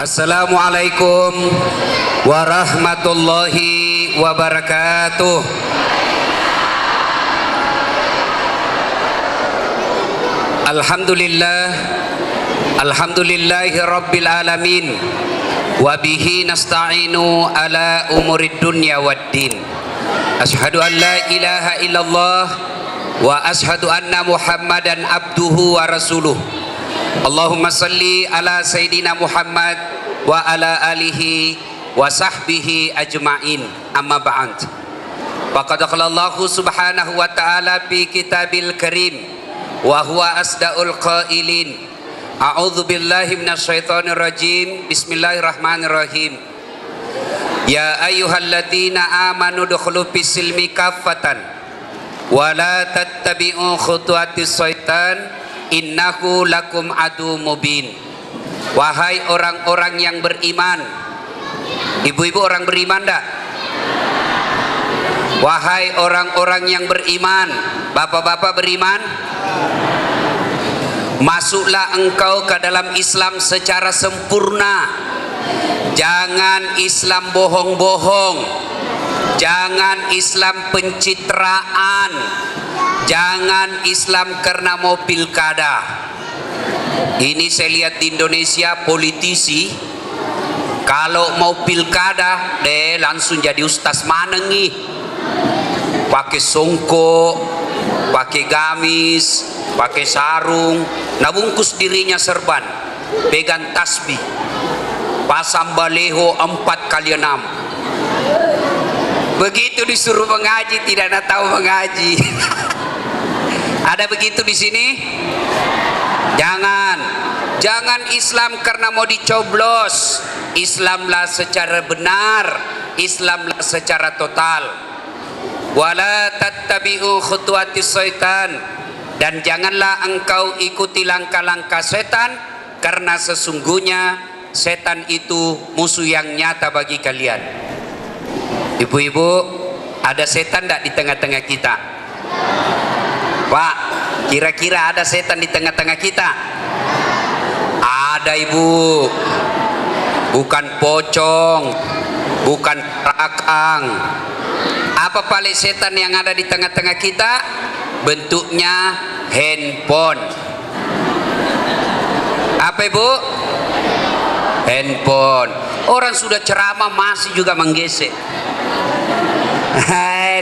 Assalamualaikum warahmatullahi wabarakatuh. Alhamdulillahi rabbil alamin. Wa bihi nasta'inu ala umurid dunya waddin. Ashhadu an la ilaha illallah wa ashhadu anna Muhammadan abduhu wa rasuluh. Allahumma salli ala Sayyidina Muhammad wa ala alihi wa sahbihi ajma'in. Amma ba'd. Faqad qala Allah subhanahu wa ta'ala fi kitabil karim wa huwa asdaqul qailin. A'udzu billahi minasyaitonir rajim. Bismillahirrahmanirrahim. Ya ayyuhalladzina amanu dukhulu fis-silmi kaffatan wa la tattabi'u khutuwatis syaitan innahu lakum adu mubin. Wahai orang-orang yang beriman. Ibu-ibu orang beriman dak? Wahai orang-orang yang beriman, bapak-bapak beriman, masuklah engkau ke dalam Islam secara sempurna. Jangan Islam bohong-bohong, jangan Islam pencitraan, jangan Islam karena mau pilkada. Ini saya lihat di Indonesia politisi kalau mau pilkada langsung jadi ustaz manengi, pakai songkok, pakai gamis, pakai sarung, nabungkus dirinya serban, pegang tasbih, pasang baleho 4x6. Begitu disuruh mengaji tidak nak tahu mengaji. Ada begitu di sini? Jangan Islam karena mau dicoblos. Islamlah secara benar, Islamlah secara total. Wala tattabi'u khutuwatis syaitan, dan janganlah engkau ikuti langkah-langkah setan, karena sesungguhnya setan itu musuh yang nyata bagi kalian. Ibu-ibu, ada setan tidak di tengah-tengah kita? Pak, kira-kira ada setan di tengah-tengah kita? Ada, ibu. Bukan pocong, bukan rakang. Apa paling setan yang ada di tengah-tengah kita? Bentuknya handphone. Apa, ibu? Handphone. Orang sudah ceramah masih juga menggesek.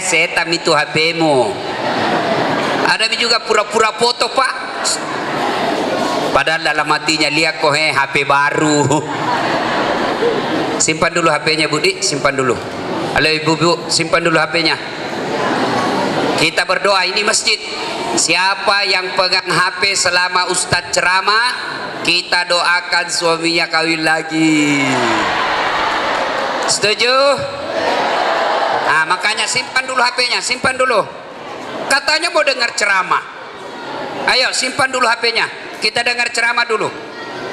Setan itu HP-mu. Ada juga pura-pura foto, pak, padahal dalam hatinya lihat kok HP baru. Simpan dulu HP-nya, Budi, simpan dulu. Halo ibu-ibu, simpan dulu HP-nya. Kita berdoa, ini masjid. Siapa yang pegang HP selama Ustadz ceramah, kita doakan suaminya kawin lagi. Setuju? Nah, makanya simpan dulu HP-nya, simpan dulu. Katanya mau dengar ceramah. Ayo simpan dulu HP-nya. Kita dengar ceramah dulu.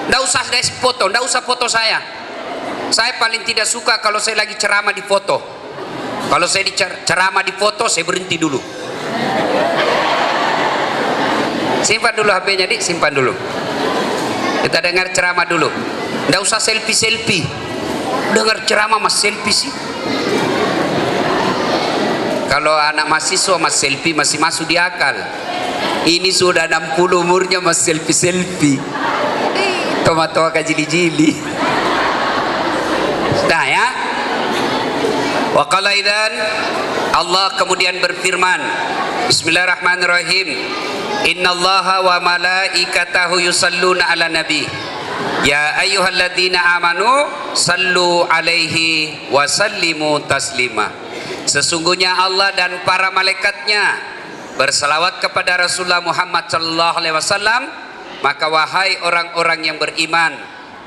Nggak usah foto, nggak usah foto saya. Saya paling tidak suka kalau saya lagi ceramah di foto. Kalau saya ceramah di foto, saya berhenti dulu. Simpan dulu HP-nya, Dik, simpan dulu. Kita dengar ceramah dulu. Nggak usah selfie-selfie. Dengar ceramah mas selfie sih. Kalau anak mahasiswa mas selfie masih masuk di akal. Ini sudah 60 umurnya mas selfie-selfie. Tomat-tomat kajili-jili. Sudah ya. Wa qala idzan, Allah kemudian berfirman, Bismillahirrahmanirrahim. Innallaha wa malaikatahu yusalluna ala nabi. Ya ayyuhalladzina amanu sallu alaihi wa sallimu taslima. Sesungguhnya Allah dan para malaikatnya bersalawat kepada Rasulullah Muhammad sallallahu alaihi wasallam, maka wahai orang-orang yang beriman,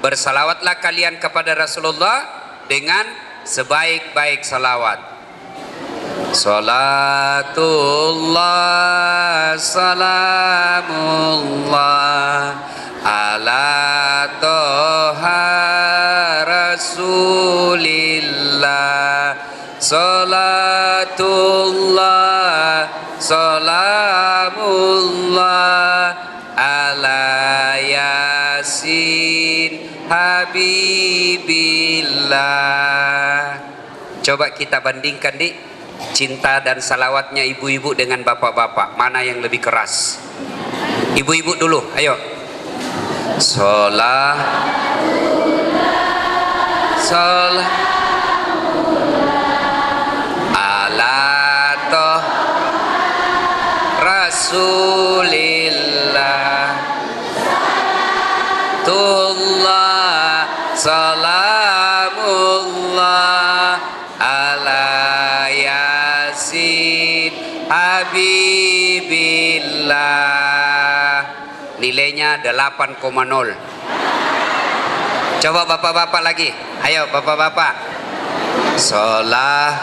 bersalawatlah kalian kepada Rasulullah dengan sebaik-baik salawat. Salatullah salamullah ala toha rasulillah. Salatullah salamullah ala yasin habib Rasulillah. Coba kita bandingkan di cinta dan salawatnya ibu-ibu dengan bapak-bapak, mana yang lebih keras? Ibu-ibu dulu, ayo. Sholat ala toh Rasulillah tullah salamullah ala yasin habibillah. Nilainya 8,0. Coba bapak-bapak lagi, ayo bapak-bapak. Sholat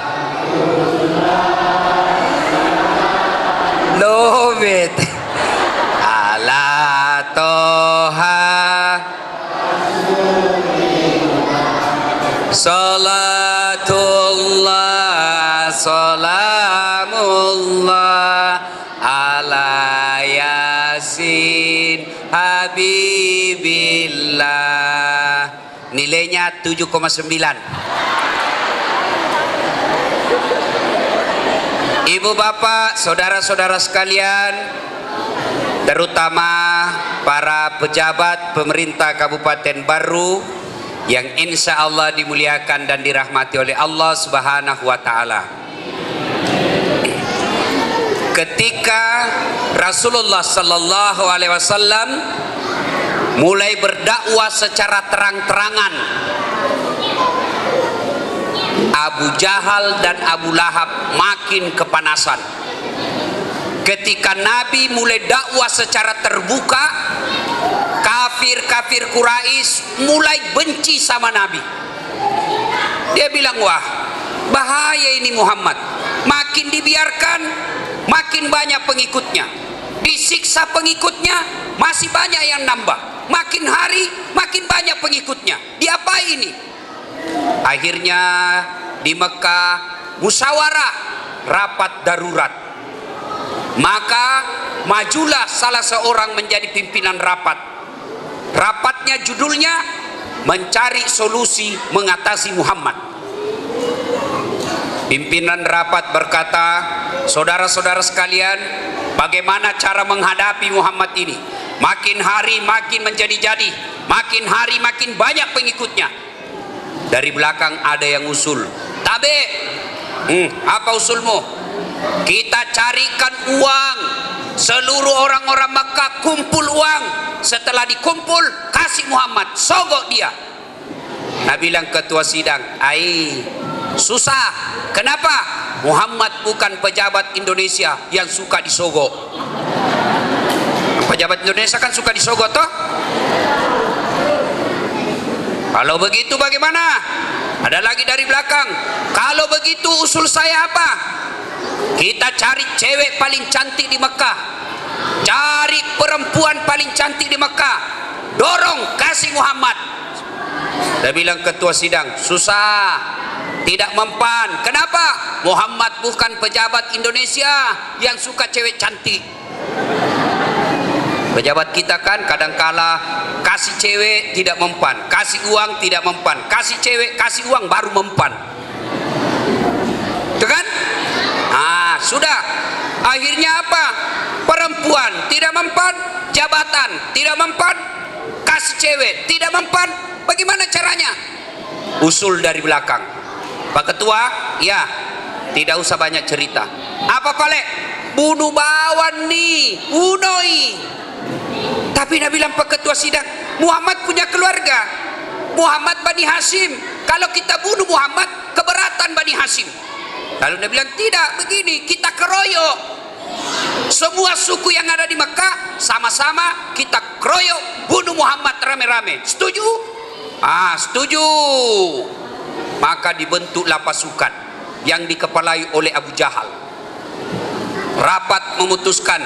lobet ala toha salatullah salamullah ala yasin habibillah. Nilainya 7,9. Ibu bapak, saudara-saudara sekalian, terutama para pejabat pemerintah Kabupaten Baru yang insya Allah dimuliakan dan dirahmati oleh Allah Subhanahu wa Ta'ala. Ketika Rasulullah Sallallahu Alaihi Wasallam mulai berdakwah secara terang-terangan, Abu Jahal dan Abu Lahab makin kepanasan. Ketika Nabi mulai dakwah secara terbuka, kafir-kafir Quraisy mulai benci sama Nabi. Dia bilang, wah bahaya ini Muhammad, makin dibiarkan makin banyak pengikutnya, disiksa pengikutnya masih banyak yang nambah, makin hari makin banyak pengikutnya, diapain ini? Akhirnya di Mekah musyawarah rapat darurat, maka majulah salah seorang menjadi pimpinan rapat. Rapatnya judulnya mencari solusi mengatasi Muhammad. Pimpinan rapat berkata, saudara-saudara sekalian, bagaimana cara menghadapi Muhammad ini? Makin hari makin menjadi-jadi, makin hari makin banyak pengikutnya. Dari belakang ada yang usul, Tabe, apa usulmu? Kita carikan uang, seluruh orang-orang Makkah kumpul uang, setelah dikumpul kasih Muhammad, sogok dia. Nabi bilang ketua sidang, susah. Kenapa? Muhammad bukan pejabat Indonesia yang suka disogok. Pejabat Indonesia kan suka disogok toh? Kalau begitu bagaimana? Ada lagi dari belakang, kalau begitu usul saya apa? Kita cari cewek paling cantik di Mekah, cari perempuan paling cantik di Mekah, dorong kasih Muhammad. Dia bilang ketua sidang, susah, tidak mempan. Kenapa? Muhammad bukan pejabat Indonesia yang suka cewek cantik. Pejabat kita kan kadangkala kasih cewek tidak mempan, kasih uang tidak mempan, kasih cewek kasih uang baru mempan. Itu kan? Sudah. Akhirnya apa? Perempuan tidak mempan, jabatan tidak mempan, kasih cewek tidak mempan. Bagaimana caranya? Usul dari belakang. Pak Ketua, ya, tidak usah banyak cerita. Apa Palek? Bunuh bawan nih, bunoi. Tapi Nabi bilang Pak Ketua sidang, Muhammad punya keluarga, Muhammad Bani Hashim. Kalau kita bunuh Muhammad, keberatan Bani Hashim. Lalu Nabi bilang, tidak, begini, kita keroyok. Semua suku yang ada di Mekah, sama-sama kita keroyok, bunuh Muhammad rame-rame. Setuju? Setuju. Maka dibentuklah pasukan yang dikepalai oleh Abu Jahal. Rapat memutuskan,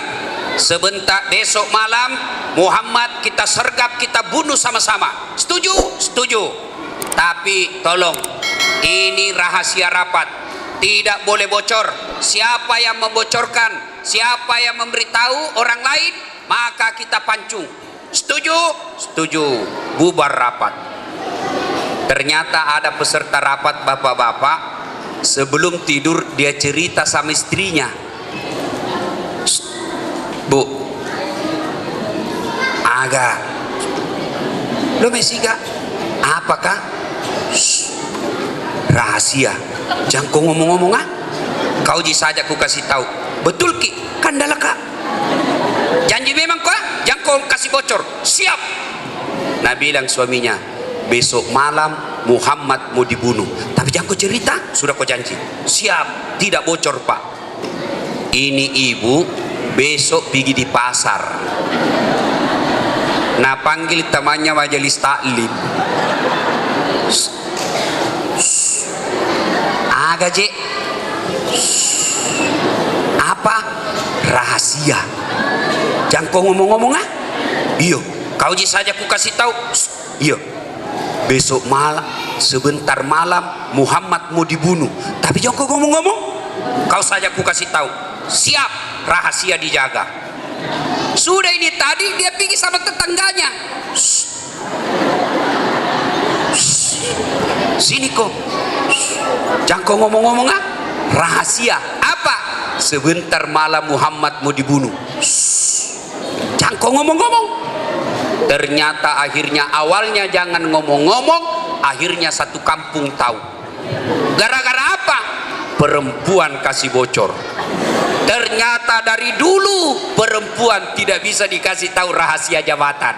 sebentar besok malam Muhammad kita sergap, kita bunuh sama-sama. Setuju? Setuju. Tapi tolong, ini rahasia rapat, tidak boleh bocor. Siapa yang membocorkan, siapa yang memberitahu orang lain, maka kita pancung. Setuju? Setuju. Bubar rapat. Ternyata ada peserta rapat bapak-bapak, sebelum tidur dia cerita sama istrinya, Bu, agak lo mesiga apakah rahasia, jangan kau ngomong-ngomong ah, kau ji saja ku kasih tahu. Betul ki, kandala kak, janji memang kau, jangan kau kasih bocor. Siap. Nah bilang suaminya, besok malam Muhammad mau dibunuh, tapi jangan kau cerita, sudah kau janji. Siap, tidak bocor pak. Ini ibu besok pergi di pasar, nah panggil temannya majelis taklim, agak je apa rahasia, jangan kau ngomong-ngomong ah. Iyo, kau ji saja ku kasih tahu. Iyo, besok malam sebentar malam Muhammad mau dibunuh, tapi jangan kau ngomong-ngomong, kau saja ku kasih tahu. Siap, rahasia dijaga. Sudah ini tadi dia pergi sama tetangganya, sini kok, jangan kau ngomong-ngomong ah, rahasia apa, sebentar malam Muhammad mau dibunuh, jangan kau ngomong-ngomong. Ternyata akhirnya awalnya jangan ngomong-ngomong, akhirnya satu kampung tahu. Gara-gara apa? Perempuan kasih bocor. Ternyata dari dulu perempuan tidak bisa dikasih tahu rahasia jabatan.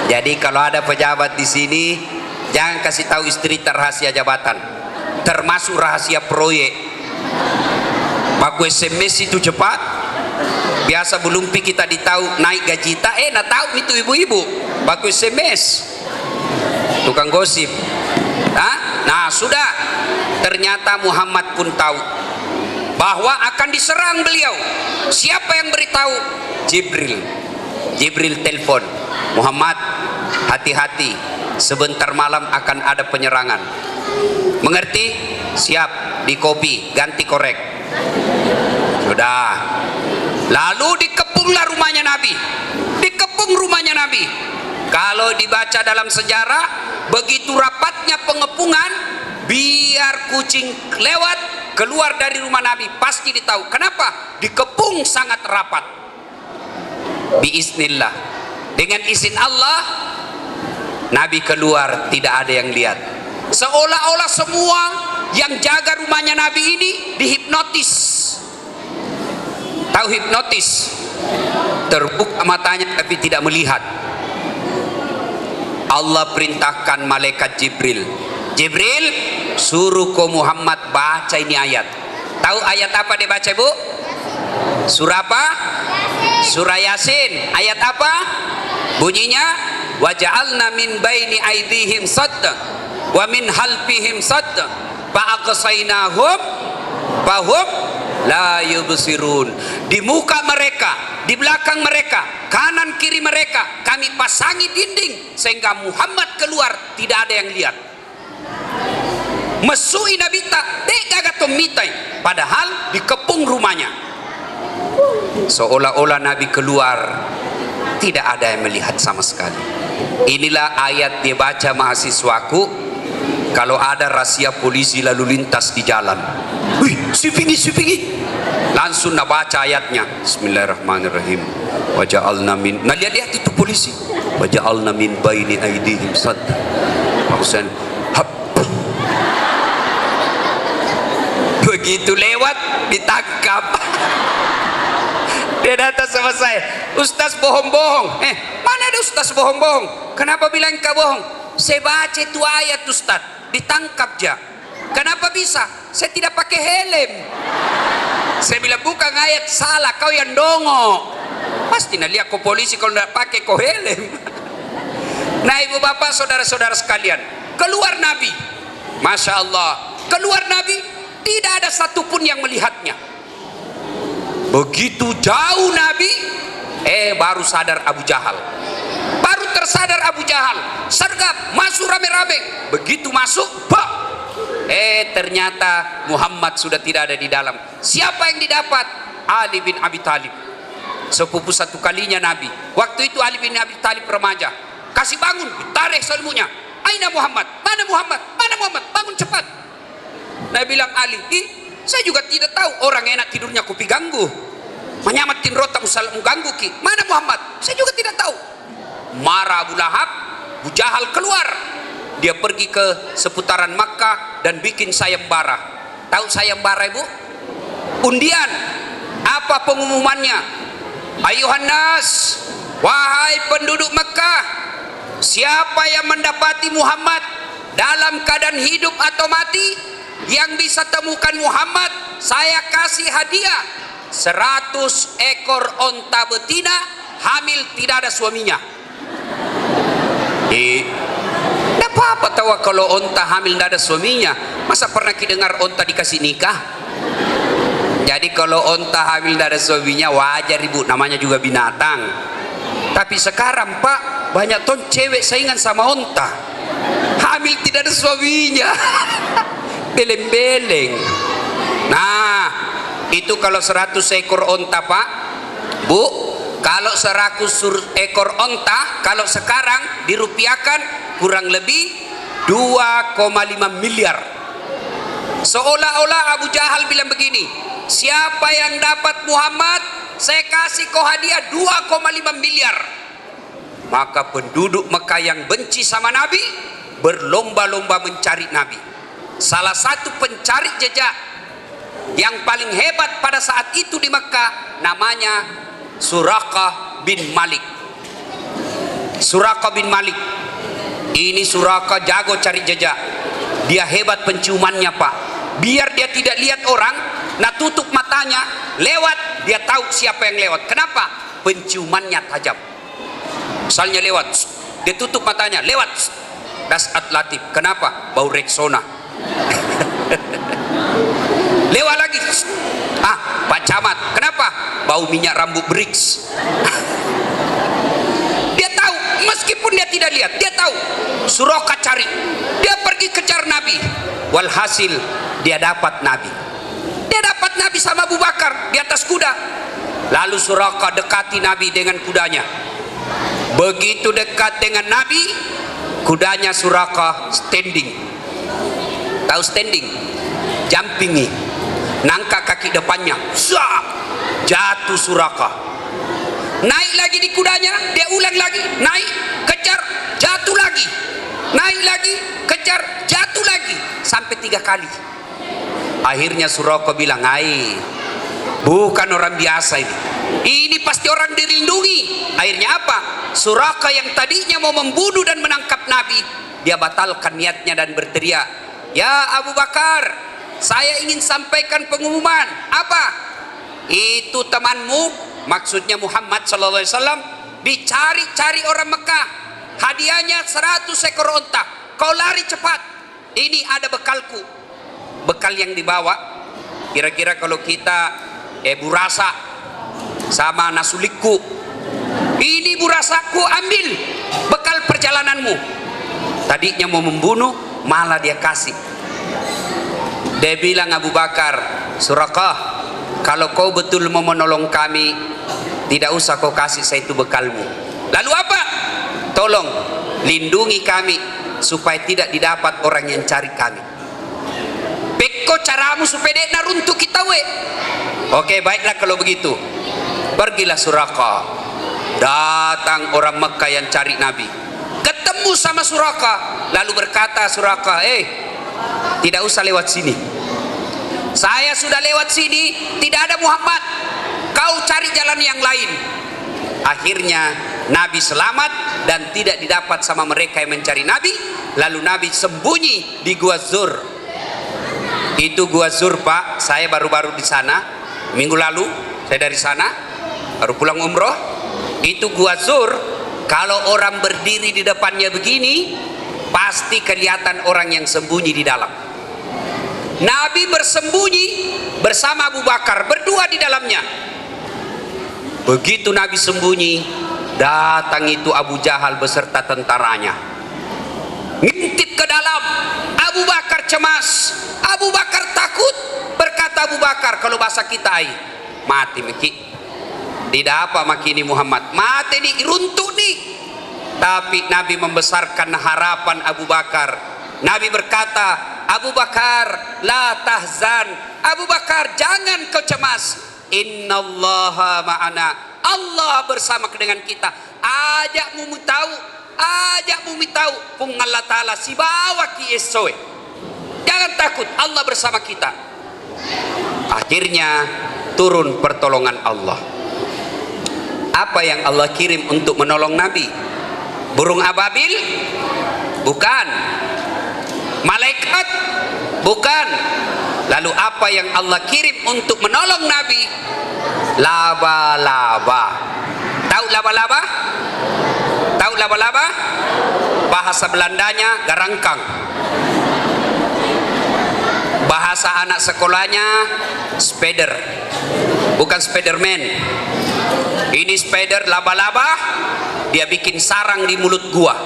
Jadi kalau ada pejabat di sini, jangan kasih tahu istri rahasia jabatan, termasuk rahasia proyek. Baku SMS itu cepat. Biasa belum kita ditahu naik gaji tak, nak tahu itu ibu-ibu. Baku SMS, tukang gosip. Nah sudah, ternyata Muhammad pun tahu bahwa akan diserang beliau. Siapa yang beritahu? Jibril. Jibril telepon, Muhammad hati-hati, sebentar malam akan ada penyerangan. Mengerti? Siap, di copy, ganti korek. Sudah. Lalu dikepunglah rumahnya Nabi. Dikepung rumahnya Nabi. Kalau dibaca dalam sejarah, begitu rapatnya pengepungan, biar kucing lewat keluar dari rumah Nabi pasti ditahu. Kenapa? Dikepung sangat rapat. Biiznillah, dengan izin Allah, Nabi keluar tidak ada yang lihat. Seolah-olah semua yang jaga rumahnya Nabi ini dihipnotis. Tahu hipnotis? Terbuka matanya tapi tidak melihat. Allah perintahkan malaikat Jibril, Jibril suruh ke Muhammad baca ini ayat. Tahu ayat apa dia baca, Bu? Surah apa? Surah Yasin. Ayat apa bunyinya? Wa ja'alna min baini aydihim sadda wa min halfihim sadda fa aqsaynahum fahum la yubsirun. Di muka mereka, di belakang mereka, kanan kiri mereka kami pasangi dinding sehingga Muhammad keluar tidak ada yang lihat. Mesui Nabi tak degagatom mitai, padahal dikepung rumahnya. Seolah-olah Nabi keluar tidak ada yang melihat sama sekali. Inilah ayat dia baca mahasiswaku kalau ada razia polisi lalu lintas di jalan. Wih, si pingi, langsung nak baca ayatnya. Bismillahirrahmanirrahim. Wa ja'alna min, nah lihat itu polisi. Wa ja'alna min baini aydihim sadda. Maksudnya begitu lewat ditangkap. Dia datang sama saya, Ustaz bohong-bohong. Mana ada Ustaz bohong-bohong? Kenapa bilang kau bohong? Saya baca itu ayat Ustaz, ditangkap ja. Kenapa bisa? Saya tidak pakai helm. Saya bilang bukan ayat, salah, kau yang dongo. Pasti nak lihat kau polisi kalau tidak pakai kau helm. Nah ibu bapak saudara-saudara sekalian, keluar Nabi, Masya Allah, keluar Nabi, tidak ada satupun yang melihatnya. Begitu jauh Nabi, baru sadar Abu Jahal. Baru tersadar Abu Jahal, sergap, masuk rame-rame. Begitu masuk, bah, ternyata Muhammad sudah tidak ada di dalam. Siapa yang didapat? Ali bin Abi Thalib, sepupu satu kalinya Nabi. Waktu itu Ali bin Abi Thalib remaja. Kasih bangun, ditarik selimutnya. Aina Muhammad? Mana Muhammad? Mana Muhammad? Bangun cepat. Nabi bilang, Ali, saya juga tidak tahu. Orang enak tidurnya kupi ganggu. Menyamatin rotak usal mengganggu ki. Mana Muhammad? Saya juga tidak tahu. Marah Abu Lahab, Abu Jahal keluar. Dia pergi ke seputaran Makkah dan bikin sayembara. Tahu sayembara, Ibu? Undian. Apa pengumumannya? Ayuhan nas, wahai penduduk Makkah, siapa yang mendapati Muhammad dalam keadaan hidup atau mati, yang bisa temukan Muhammad, saya kasih hadiah 100 ekor onta betina hamil tidak ada suaminya. Tidak apa-apa tahu kalau onta hamil tidak ada suaminya. Masa pernah kita dengar onta dikasih nikah? Jadi kalau onta hamil tidak ada suaminya wajar, Ibu, namanya juga binatang. Tapi sekarang Pak, banyak ton cewek saingan sama onta, hamil tidak ada suaminya. Beleng-beleng. Nah, itu kalau 100 ekor onta Pak. Bu, kalau 100 ekor onta, kalau sekarang dirupiahkan kurang lebih 2,5 miliar. Seolah-olah Abu Jahal bilang begini, siapa yang dapat Muhammad, saya kasih kau hadiah 2,5 miliar. Maka penduduk Mekah yang benci sama Nabi berlomba-lomba mencari Nabi. Salah satu pencari jejak yang paling hebat pada saat itu di Mekah namanya Suraqah bin Malik. Suraqah bin Malik ini, Suraqah jago cari jejak. Dia hebat penciumannya Pak. Biar dia tidak lihat orang, nah tutup matanya, lewat dia tahu siapa yang lewat. Kenapa? Penciumannya tajam. Misalnya lewat, dia tutup matanya, lewat, Dasat Latif. Kenapa? Bau Rexona. Lewat lagi, Pak Camat. Kenapa? Bau minyak rambut Brix. Dia tahu, meskipun dia tidak lihat, dia tahu. Suraqah cari, dia pergi kejar Nabi. Walhasil dia dapat Nabi. Dia dapat Nabi sama Abu Bakar di atas kuda. Lalu Suraqah dekati Nabi dengan kudanya. Begitu dekat dengan Nabi, kudanya Suraqah standing. Tahu standing? Jumpingi. Nangka kaki depannya, jatuh Suraqah. Naik lagi di kudanya, dia ulang lagi, naik, kejar, jatuh lagi, naik lagi, kejar, jatuh lagi, sampai 3 kali. Akhirnya Suraqah bilang, bukan orang biasa ini pasti orang dilindungi. Akhirnya apa? Suraqah yang tadinya mau membunuh dan menangkap Nabi, dia batalkan niatnya dan berteriak, ya Abu Bakar, saya ingin sampaikan pengumuman. Apa? Itu temanmu, maksudnya Muhammad SAW, dicari-cari orang Mekah. Hadiahnya 100 ekor onta. Kau lari cepat. Ini ada bekalku. Bekal yang dibawa, kira-kira kalau kita burasa sama nasulikku. Ini burasaku, ambil bekal perjalananmu. Tadinya mau membunuh, malah dia kasih. Dia bilang, Abu Bakar, Suraqah, kalau kau betul mau menolong kami, tidak usah kau kasih saya itu bekalmu. Lalu apa? Tolong lindungi kami supaya tidak didapat orang yang cari kami. Peko caramu supaya dia runtuh kita we. Oke, baiklah kalau begitu. Pergilah Suraqah. Datang orang Mekah yang cari Nabi. Ketemu sama Suraqah. Lalu berkata Suraqah, tidak usah lewat sini. Saya sudah lewat sini, tidak ada Muhammad. Kau cari jalan yang lain. Akhirnya Nabi selamat dan tidak didapat sama mereka yang mencari Nabi. Lalu Nabi sembunyi di Gua Zur. Itu Gua Zur Pak, saya baru-baru di sana minggu lalu. Saya dari sana baru pulang umroh. Itu Gua Zur, kalau orang berdiri di depannya begini, pasti kelihatan orang yang sembunyi di dalam. Nabi bersembunyi bersama Abu Bakar, berdua di dalamnya. Begitu Nabi sembunyi, datang itu Abu Jahal beserta tentaranya, ngintip ke dalam. Abu Bakar cemas, Abu Bakar takut. Berkata Abu Bakar, kalau bahasa kita mati maki. Tidak apa maki ini Muhammad, mati nih, runtuh nih. Tapi Nabi membesarkan harapan Abu Bakar. Nabi berkata, Abu Bakar, la tahzan. Abu Bakar, jangan kau cemas. Innallaha ma'ana. Allah bersama dengan kita. Ajakmu tahu, ajakmu tahu. Pung Allah Ta'ala si bawa ki esoe. Jangan takut, Allah bersama kita. Akhirnya turun pertolongan Allah. Apa yang Allah kirim untuk menolong Nabi? Burung ababil? Bukan. Malaikat? Bukan. Lalu apa yang Allah kirim untuk menolong Nabi? Laba-laba. Tahu laba-laba? Tahu laba-laba? Bahasa Belandanya garangkang. Bahasa anak sekolahnya spider. Bukan Spiderman. Ini spider laba-laba. Dia bikin sarang di mulut gua.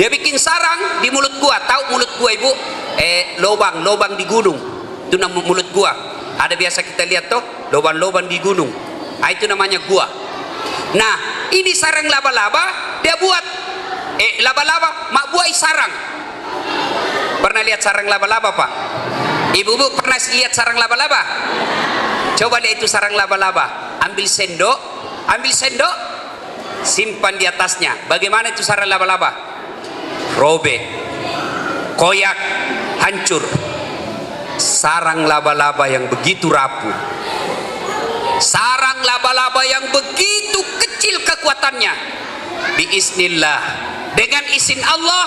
Dia bikin sarang di mulut gua. Tahu mulut gua, Ibu? Lobang di gunung. Itu nama mulut gua. Ada biasa kita lihat tuh, lobang-lobang di gunung. Itu namanya gua. Nah, ini sarang laba-laba dia buat. Laba-laba mak buai sarang. Pernah lihat sarang laba-laba, Pak? Ibu-ibu pernah lihat sarang laba-laba? Coba lihat itu sarang laba-laba. Ambil sendok, simpan di atasnya. Bagaimana itu sarang laba-laba? Robek, koyak, hancur. Sarang laba-laba yang begitu rapuh, sarang laba-laba yang begitu kecil kekuatannya, biiznillah, dengan izin Allah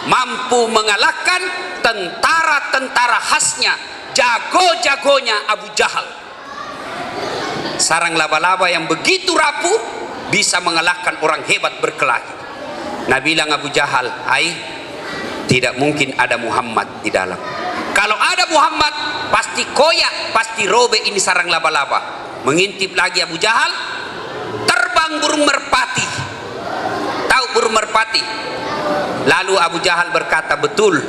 mampu mengalahkan tentara-tentara khasnya, jago-jagonya Abu Jahal. Sarang laba-laba yang begitu rapuh bisa mengalahkan orang hebat berkelahi. Nah, bilang Abu Jahal, tidak mungkin ada Muhammad di dalam. Kalau ada Muhammad pasti koyak, pasti robek ini sarang laba-laba. Mengintip lagi Abu Jahal, terbang burung merpati. Tahu burung merpati? Lalu Abu Jahal berkata, betul,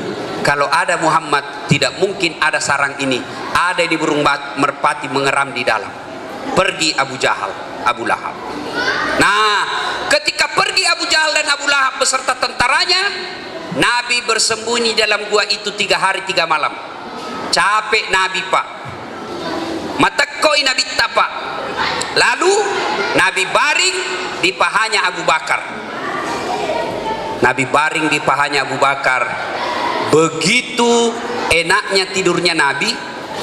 kalau ada Muhammad tidak mungkin ada sarang ini. Ada di burung merpati mengeram di dalam. Pergi Abu Jahal, Abu Lahab. Nah, ketika pergi Abu Jahal dan Abu Lahab beserta tentaranya, Nabi bersembunyi dalam gua itu 3 hari 3 malam. Capek Nabi, Pak. Matekoi Nabi Pak. Lalu Nabi baring di pahanya Abu Bakar. Nabi baring di pahanya Abu Bakar. Begitu enaknya tidurnya Nabi,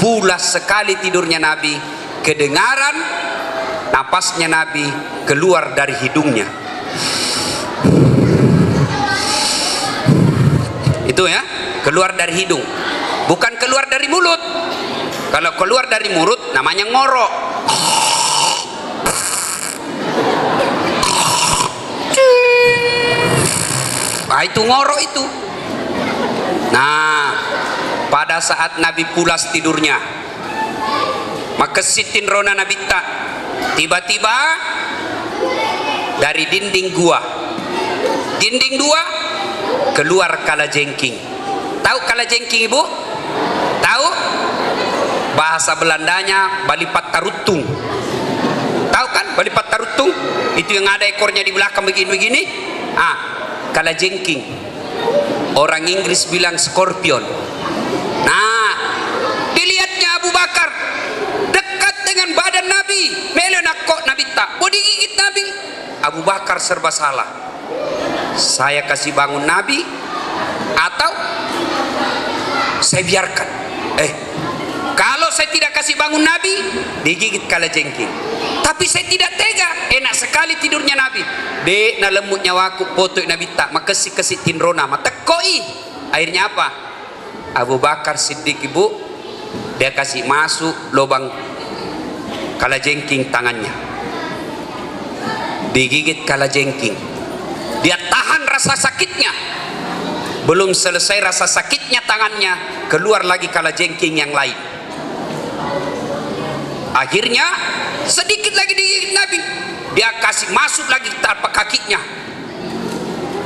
pulas sekali tidurnya Nabi. Kedengaran napasnya Nabi keluar dari hidungnya. Itu ya, keluar dari hidung, bukan keluar dari mulut. Kalau keluar dari mulut namanya ngorok. Itu ngorok itu. Nah, pada saat Nabi pulas tidurnya, maka sitin rona Nabi tak, tiba-tiba dari dinding gua, keluar kalajengking. Tahu kalajengking, Ibu? Tahu? Bahasa Belandanya balipat tarutung. Tahu kan balipat tarutung? Itu yang ada ekornya di belakang begini-begini. Kalajengking. Orang Inggris bilang scorpion. Nah, dilihatnya Abu Bakar dekat dengan badan Nabi. Melenak kok Nabi tak. Mau digigit Nabi. Abu Bakar serba salah. Saya kasih bangun Nabi atau saya biarkan? Kalau saya tidak kasih bangun Nabi, digigit kalajengking. Tapi saya tidak tega. Enak sekali tidurnya Nabi. Dek na lemut nyawaku potoi Nabi tak makesi-kesi tinrona matekoi. Akhirnya apa? Abu Bakar Siddiq, Ibu, dia kasih masuk lubang kalajengking tangannya. Digigit kalajengking. Dia tahan rasa sakitnya. Belum selesai rasa sakitnya tangannya, keluar lagi kalajengking yang lain. Akhirnya sedikit lagi digigit Nabi. Dia kasih masuk lagi tapak kakinya.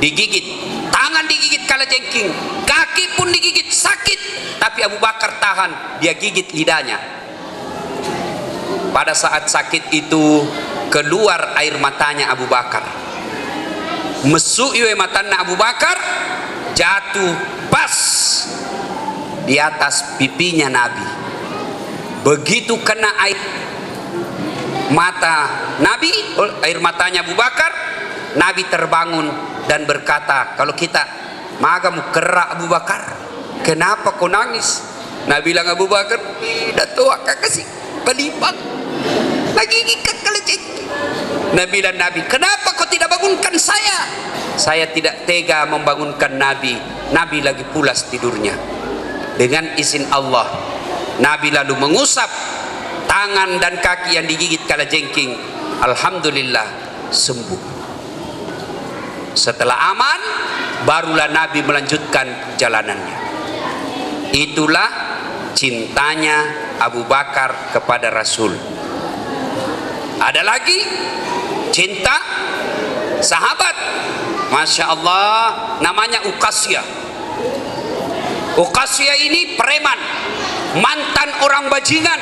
Digigit. Tangan digigit kalajengking. Kaki pun digigit, sakit. Tapi Abu Bakar tahan, dia gigit lidahnya. Pada saat sakit itu keluar air matanya Abu Bakar. mesuk iwe matanna Abu Bakar, jatuh pas di atas pipinya Nabi. Begitu kena air mata Nabi, air matanya Abu Bakar, Nabi terbangun dan berkata, kalau kita magamu kerak Abu Bakar, kenapa kau nangis? Nabi bilang, Abu Bakar, dah tua kasih pelipang lagi ikat kelecek. Nabi dan Nabi, kenapa kau tidak bangunkan saya? Saya tidak tega membangunkan Nabi. Nabi lagi pulas tidurnya. Dengan izin Allah, Nabi lalu mengusap tangan dan kaki yang digigit kalajengking. Alhamdulillah sembuh. Setelah aman, barulah Nabi melanjutkan perjalanannya. Itulah cintanya Abu Bakar kepada Rasul. Ada lagi cinta sahabat, Masya Allah, namanya Uqasyah. Uqasyah ini preman, mantan orang bajingan,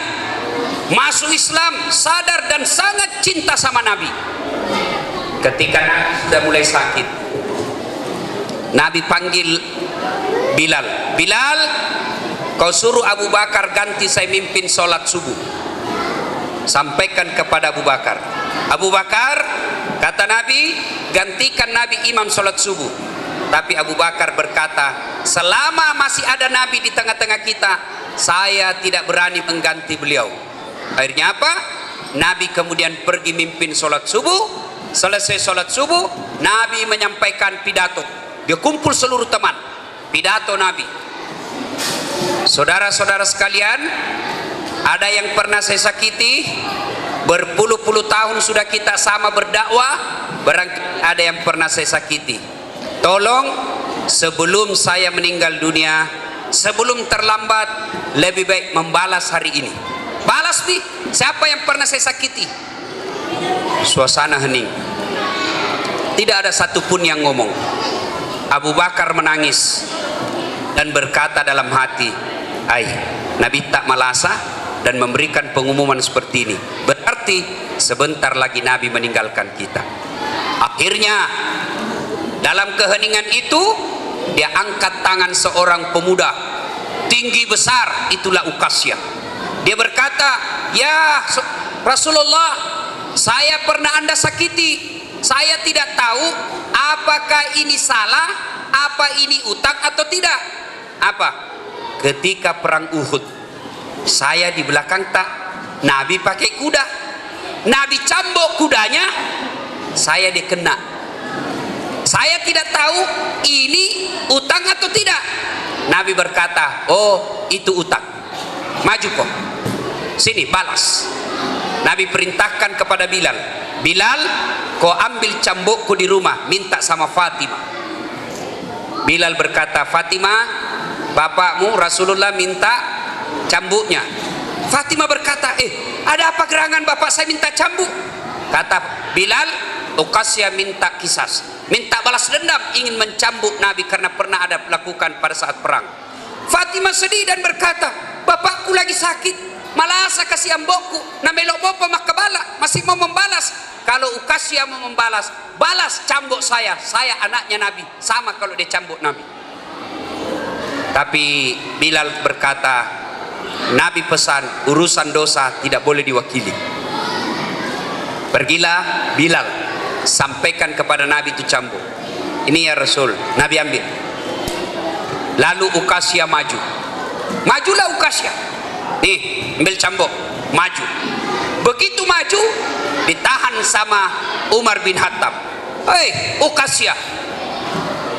masuk Islam, sadar dan sangat cinta sama Nabi. Ketika Nabi sudah mulai sakit, Nabi panggil Bilal. Bilal, kau suruh Abu Bakar ganti saya mimpin sholat subuh. Sampaikan kepada Abu Bakar. Abu Bakar, kata Nabi, gantikan Nabi imam sholat subuh. Tapi Abu Bakar berkata, selama masih ada Nabi di tengah-tengah kita, saya tidak berani mengganti beliau. Akhirnya apa? Nabi kemudian pergi mimpin sholat subuh. Selesai sholat subuh, Nabi menyampaikan pidato. Dia kumpul seluruh teman. Pidato Nabi. Saudara-saudara sekalian, ada yang pernah saya sakiti, berpuluh-puluh tahun sudah kita sama berdakwah, barangkali ada yang pernah saya sakiti. Tolong sebelum saya meninggal dunia, sebelum terlambat, lebih baik membalas hari ini. Balas nih, siapa yang pernah saya sakiti? Suasana hening. Tidak ada satupun yang ngomong. Abu Bakar menangis dan berkata dalam hati, "Ai, Nabi tak malasa dan memberikan pengumuman seperti ini. Berarti sebentar lagi Nabi meninggalkan kita." Akhirnya dalam keheningan itu dia angkat tangan seorang pemuda tinggi besar, itulah Uqasyah. Dia berkata, "Ya Rasulullah, saya pernah Anda sakiti. Saya tidak tahu apakah ini salah, apa ini utang atau tidak." Apa? Ketika perang Uhud, saya di belakang tak, Nabi pakai kuda, Nabi cambuk kudanya, saya dikena. Saya tidak tahu ini utang atau tidak. Nabi berkata, "Oh, itu utang. Maju kok. Sini balas." Nabi perintahkan kepada Bilal, "Bilal, kau ambil cambukku di rumah, minta sama Fatimah." Bilal berkata, "Fatimah, bapakmu Rasulullah minta cambuknya." Fatimah berkata, ada apa gerangan bapak saya minta cambuk?" Kata Bilal, "Uqasyah minta kisas, minta balas dendam, ingin mencambuk Nabi karena pernah ada lakukan pada saat perang." Fatimah sedih dan berkata, "Bapakku lagi sakit, malah asa kasih ambokku, na melok bopo makabala, masih mau membalas. Kalau Uqasyah mau membalas, balas cambuk saya anaknya Nabi, sama kalau dia cambuk Nabi." Tapi Bilal berkata, "Nabi pesan urusan dosa tidak boleh diwakili." Pergilah Bilal, sampaikan kepada Nabi itu cambuk. "Ini ya Rasul." Nabi ambil. Lalu Uqasyah maju. Majulah Uqasyah. Nih, ambil cambuk, maju. Begitu maju, ditahan sama Umar bin Khattab. "Hei Uqasyah,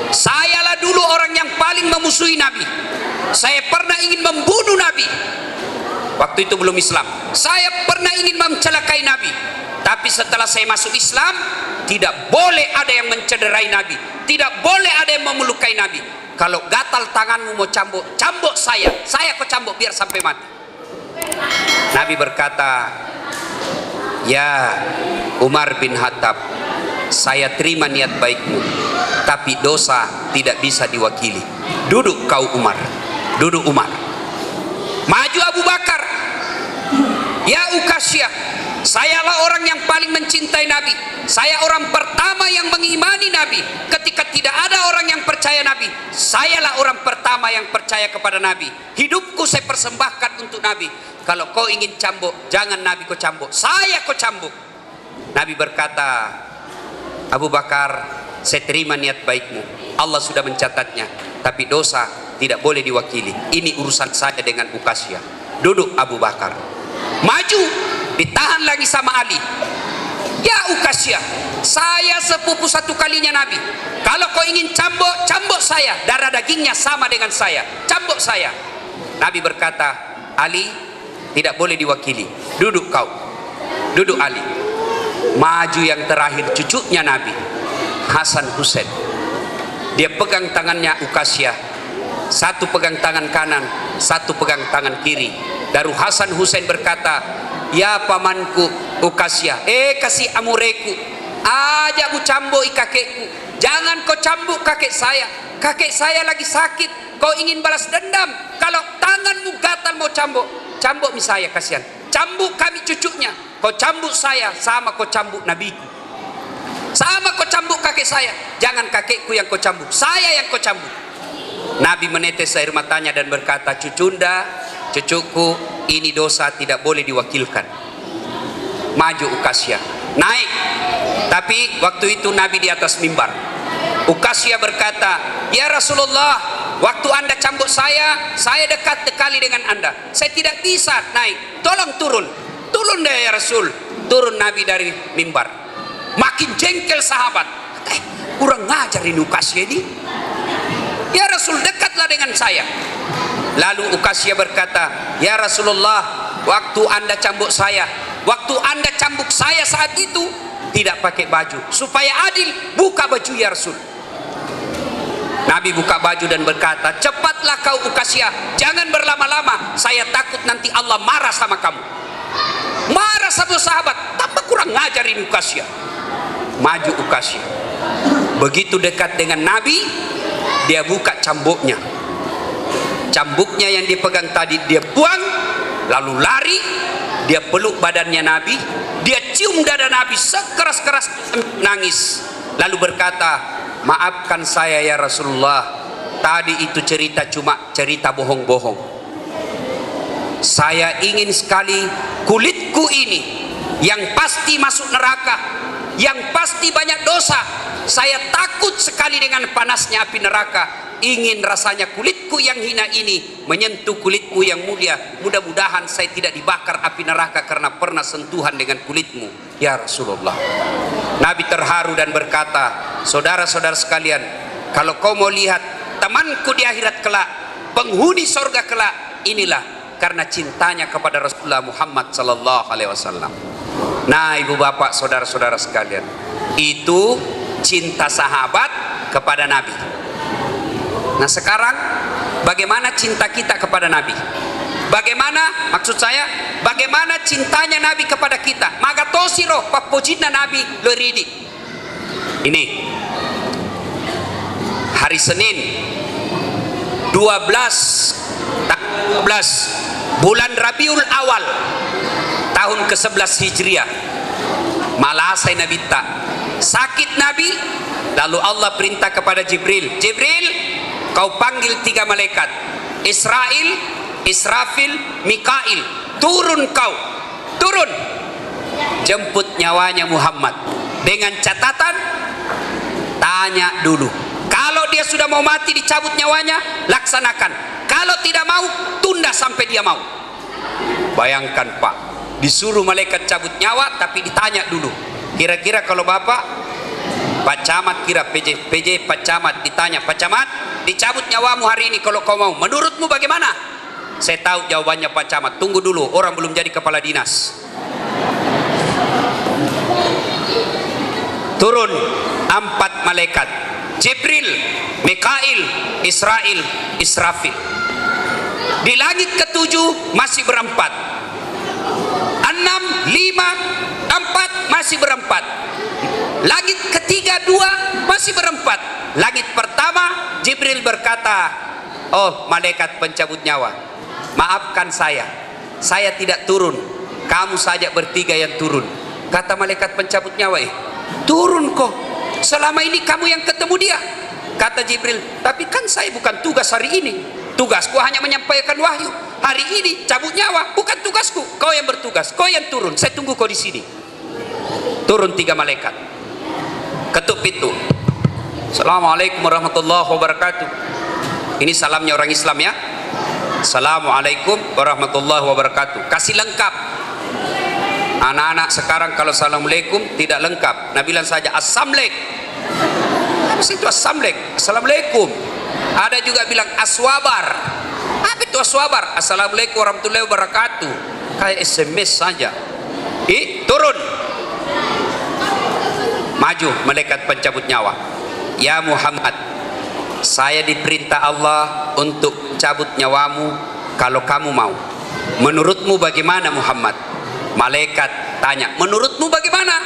sayalah dulu orang yang paling memusuhi Nabi. Saya pernah ingin membunuh Nabi. Waktu itu belum Islam. Saya pernah ingin mencelakai Nabi. Tapi setelah saya masuk Islam, tidak boleh ada yang mencederai Nabi. Tidak boleh ada yang memelukai Nabi. Kalau gatal tanganmu mau cambuk, cambuk saya kau cambuk biar sampai mati." Nabi berkata, "Ya Umar bin Khattab, saya terima niat baikmu, tapi dosa tidak bisa diwakili. Duduk kau Umar." Duduk Umar. Maju Abu Bakar. "Ya Uqasyah, Sayalah orang yang paling mencintai Nabi. Saya orang pertama yang mengimani Nabi. Ketika tidak ada orang yang percaya Nabi, sayalah orang pertama yang percaya kepada Nabi. Hidupku saya persembahkan untuk Nabi. Kalau kau ingin cambuk, jangan Nabi kau cambuk, saya kau cambuk. Nabi berkata, Abu Bakar, saya terima niat baikmu, Allah sudah mencatatnya, tapi dosa tidak boleh diwakili. Ini urusan saya dengan Uqasyah. Duduk Abu Bakar. Maju, ditahan lagi sama Ali. Ya Uqasyah, saya sepupu satu kalinya Nabi. Kalau kau ingin cambuk, cambuk saya. Darah dagingnya sama dengan saya, cambuk saya. Nabi berkata, Ali, tidak boleh diwakili. Duduk kau. Duduk Ali. Maju yang terakhir cucunya Nabi, Hasan Husain. Dia pegang tangannya Uqasyah. Satu pegang tangan kanan, satu pegang tangan kiri. Lalu Hasan Husain berkata, ya pamanku Uqasyah, kasih amureku, ajakmu cambuk kakekku. Jangan kau cambuk kakek saya. Kakek saya lagi sakit. Kau ingin balas dendam. Kalau tanganmu gatal mau cambuk, cambuk saya, kasihan. Cambuk kami cucunya. Kau cambuk saya, sama kau cambuk nabiku. Sama kau cambuk kakek saya. Jangan kakekku yang kau cambuk, saya yang kau cambuk. Nabi menetes air matanya dan berkata, cucunda, cucuku, ini dosa tidak boleh diwakilkan. Maju Uqasyah, naik. Tapi waktu itu Nabi di atas mimbar. Uqasyah berkata, ya Rasulullah, waktu anda cambuk saya dekat sekali dengan anda, saya tidak bisa naik, tolong turun. Turun deh ya Rasul. Turun Nabi dari mimbar. Makin jengkel sahabat, kurang ngajar ini Uqasyah ini. Ya Rasul, dekatlah dengan saya. Lalu Uqasyah berkata, ya Rasulullah, waktu anda cambuk saya, waktu anda cambuk saya saat itu tidak pakai baju. Supaya adil, buka baju ya Rasul. Nabi buka baju dan berkata, cepatlah kau Uqasyah, jangan berlama-lama, saya takut nanti Allah marah sama kamu. Marah sama sahabat, tambah kurang ngajar ini Uqasyah. Maju Uqasyah. Begitu dekat dengan Nabi, dia buka cambuknya. Cambuknya yang dipegang tadi dia buang, lalu lari. Dia peluk badannya Nabi, dia cium dada Nabi sekeras-keras, nangis. Lalu berkata, maafkan saya ya Rasulullah, tadi itu cerita cuma cerita bohong-bohong. Saya ingin sekali kulitku ini yang pasti masuk neraka, yang pasti banyak dosa. Saya takut sekali dengan panasnya api neraka. Ingin rasanya kulitku yang hina ini menyentuh kulitmu yang mulia. Mudah-mudahan saya tidak dibakar api neraka karena pernah sentuhan dengan kulitmu ya Rasulullah. Nabi terharu dan berkata, saudara-saudara sekalian, kalau kau mau lihat temanku di akhirat kelak, penghuni surga kelak, inilah karena cintanya kepada Rasulullah Muhammad sallallahu alaihi wasallam. Nah, ibu bapak, saudara-saudara sekalian, itu cinta sahabat kepada Nabi. Nah, sekarang bagaimana cinta kita kepada Nabi? Bagaimana, maksud saya, bagaimana cintanya Nabi kepada kita? Magatosiro papojina Nabi loridi. Ini hari Senin 12 bulan Rabiul Awal tahun ke-11 Hijriah. Malasai Nabi tak sakit Nabi, lalu Allah perintah kepada Jibril, Jibril, kau panggil 3 malaikat, Israil, Israfil, Mikail, turun kau, turun, jemput nyawanya Muhammad. Dengan catatan, tanya dulu, kalau dia sudah mau mati dicabut nyawanya, laksanakan. Kalau tidak mau, tunda sampai dia mau. Bayangkan Pak, disuruh malaikat cabut nyawa, tapi ditanya dulu, kira-kira kalau bapak Pak Camat, kira PJ Pak Camat, ditanya, Pak Camat, dicabut nyawamu hari ini kalau kau mau, menurutmu bagaimana? Saya tahu jawabannya Pak Camat, tunggu dulu, orang belum jadi kepala dinas. Turun 4 malaikat, Jibril, Mikail, Israil, Israfil. Di langit ke-7 masih berempat, 6, 5, 4 masih berempat. Langit ketiga 2 masih berempat. Langit pertama Jibril berkata, oh malaikat pencabut nyawa, maafkan saya tidak turun kamu saja bertiga yang turun. Kata malaikat pencabut nyawa, turun kok, selama ini kamu yang ketemu dia. Kata Jibril, tapi kan saya bukan tugas hari ini, tugasku hanya menyampaikan wahyu. Hari ini cabut nyawa bukan tugasku, kau yang bertugas, kau yang turun, saya tunggu kau di sini. Turun 3 malaikat, ketuk pintu. Assalamualaikum warahmatullahi wabarakatuh. Ini salamnya orang Islam ya. Assalamualaikum warahmatullahi wabarakatuh. Kasih lengkap. Anak-anak sekarang kalau assalamualaikum tidak lengkap. Nah bilang saja assamlek. Habis itu assamlek, assalamualaikum. Ada juga bilang aswabar. Apa itu aswabar? Assalamualaikum warahmatullahi wabarakatuh. Kayak SMS saja. Turun. Maju malaikat pencabut nyawa. Ya Muhammad, saya diperintah Allah untuk cabut nyawamu kalau kamu mau. Menurutmu bagaimana Muhammad? Malaikat tanya, menurutmu bagaimana?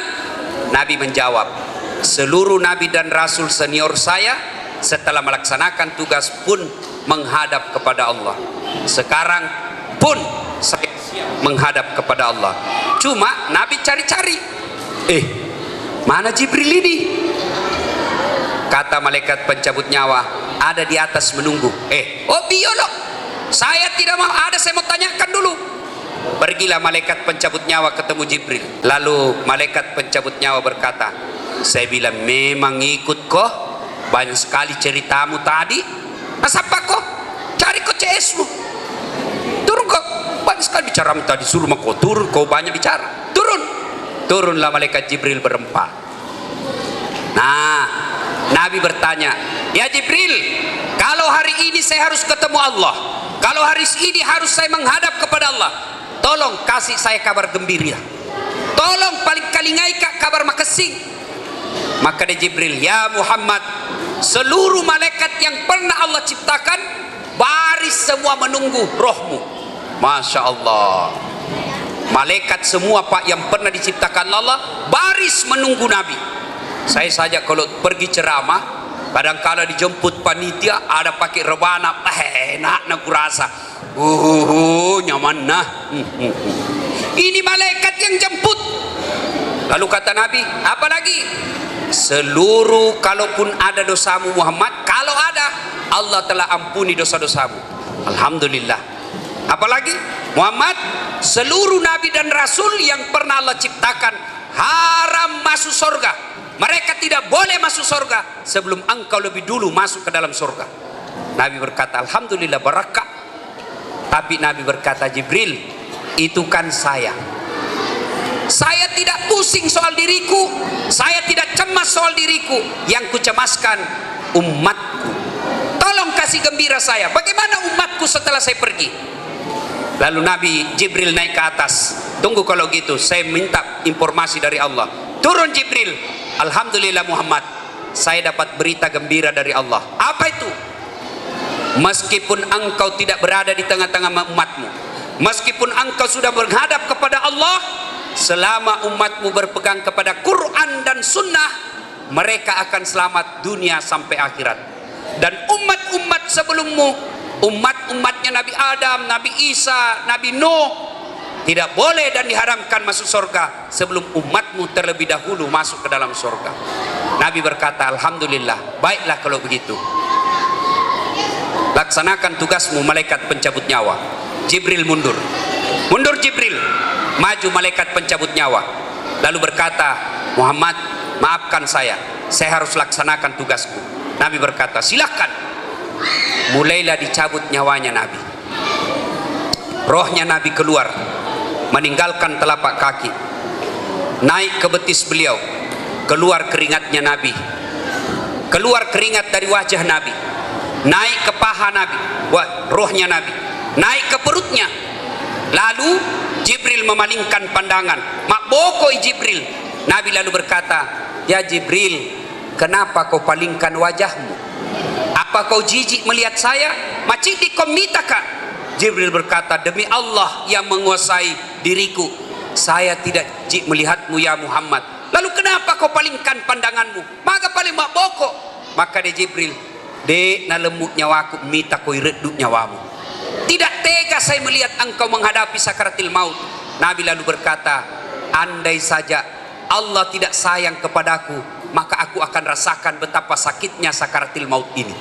Nabi menjawab, seluruh nabi dan rasul senior saya setelah melaksanakan tugas pun menghadap kepada Allah. Sekarang pun saya menghadap kepada Allah. Cuma Nabi cari-cari, mana Jibril ini? Kata malaikat pencabut nyawa, ada di atas menunggu. Biolog, saya tidak mau ada, saya mau tanyakan dulu. Pergilah malaikat pencabut nyawa ketemu Jibril. Lalu malaikat pencabut nyawa berkata, saya bilang memang ikut kok, banyak sekali ceritamu tadi. Apa kok? Cari kok CS-mu. Turun kok, banyak sekali bicaramu tadi, suruh kau turun, kau banyak bicara. Turun. Turunlah malaikat Jibril berempat. Nah, Nabi bertanya, ya Jibril, kalau hari ini saya harus ketemu Allah, kalau hari ini harus saya menghadap kepada Allah, tolong kasih saya kabar gembira, tolong paling kali ngaika kabar makasih. Maka dia Jibril, ya Muhammad, seluruh malaikat yang pernah Allah ciptakan baris semua menunggu rohmu. Masya Allah, malaikat semua Pak yang pernah diciptakan Allah baris menunggu Nabi. Saya saja kalau pergi ceramah, kadang-kala dijemput panitia, ada pakai rebana, enak nak kurasa, nyaman nah. Ini malaikat yang jemput. Lalu kata Nabi, apa lagi? Seluruh kalaupun ada dosamu Muhammad, kalau ada, Allah telah ampuni dosa-dosamu. Alhamdulillah. Apalagi Muhammad, seluruh nabi dan rasul yang pernah Allah ciptakan haram masuk surga. Mereka tidak boleh masuk surga sebelum engkau lebih dulu masuk ke dalam surga. Nabi berkata, alhamdulillah barakah. Tapi Nabi berkata, Jibril, itu kan saya tidak pusing soal diriku, saya tidak cemas soal diriku, yang kucemaskan umatku. Tolong kasih gembira saya, bagaimana umatku setelah saya pergi? Lalu Nabi Jibril naik ke atas. Tunggu, kalau gitu saya minta informasi dari Allah. Turun Jibril. Alhamdulillah Muhammad, saya dapat berita gembira dari Allah. Apa itu? Meskipun engkau tidak berada di tengah-tengah umatmu, meskipun engkau sudah menghadap kepada Allah, selama umatmu berpegang kepada Quran dan Sunnah, mereka akan selamat dunia sampai akhirat. Dan umat-umat sebelummu, umat-umatnya Nabi Adam, Nabi Isa, Nabi Nuh, tidak boleh dan diharamkan masuk surga sebelum umatmu terlebih dahulu masuk ke dalam surga. Nabi berkata, alhamdulillah, baiklah kalau begitu. Laksanakan tugasmu malaikat pencabut nyawa. Jibril mundur. Mundur Jibril. Maju malaikat pencabut nyawa. Lalu berkata, Muhammad, maafkan saya harus laksanakan tugasku. Nabi berkata, silakan. Mulailah dicabut nyawanya Nabi. Rohnya Nabi keluar, meninggalkan telapak kaki, naik ke betis beliau, keluar keringatnya Nabi, keluar keringat dari wajah Nabi, naik ke paha Nabi, rohnya Nabi, naik ke perutnya. Lalu Jibril memalingkan pandangan, makbokoi Jibril. Nabi lalu berkata, ya Jibril, kenapa kau palingkan wajahmu? Apa kau jijik melihat saya? Macidi komitaka. Jibril berkata, demi Allah yang menguasai diriku, saya tidak jijik melihatmu ya Muhammad. Lalu kenapa kau palingkan pandanganmu? Maka paling mak bokok. Maka dia Jibril, dek na lemuk nyawaku minta kau reduk nyawamu. Tidak tega saya melihat engkau menghadapi sakaratil maut. Nabi lalu berkata, andai saja Allah tidak sayang kepadaku, maka aku akan rasakan betapa sakitnya sakaratil maut ini.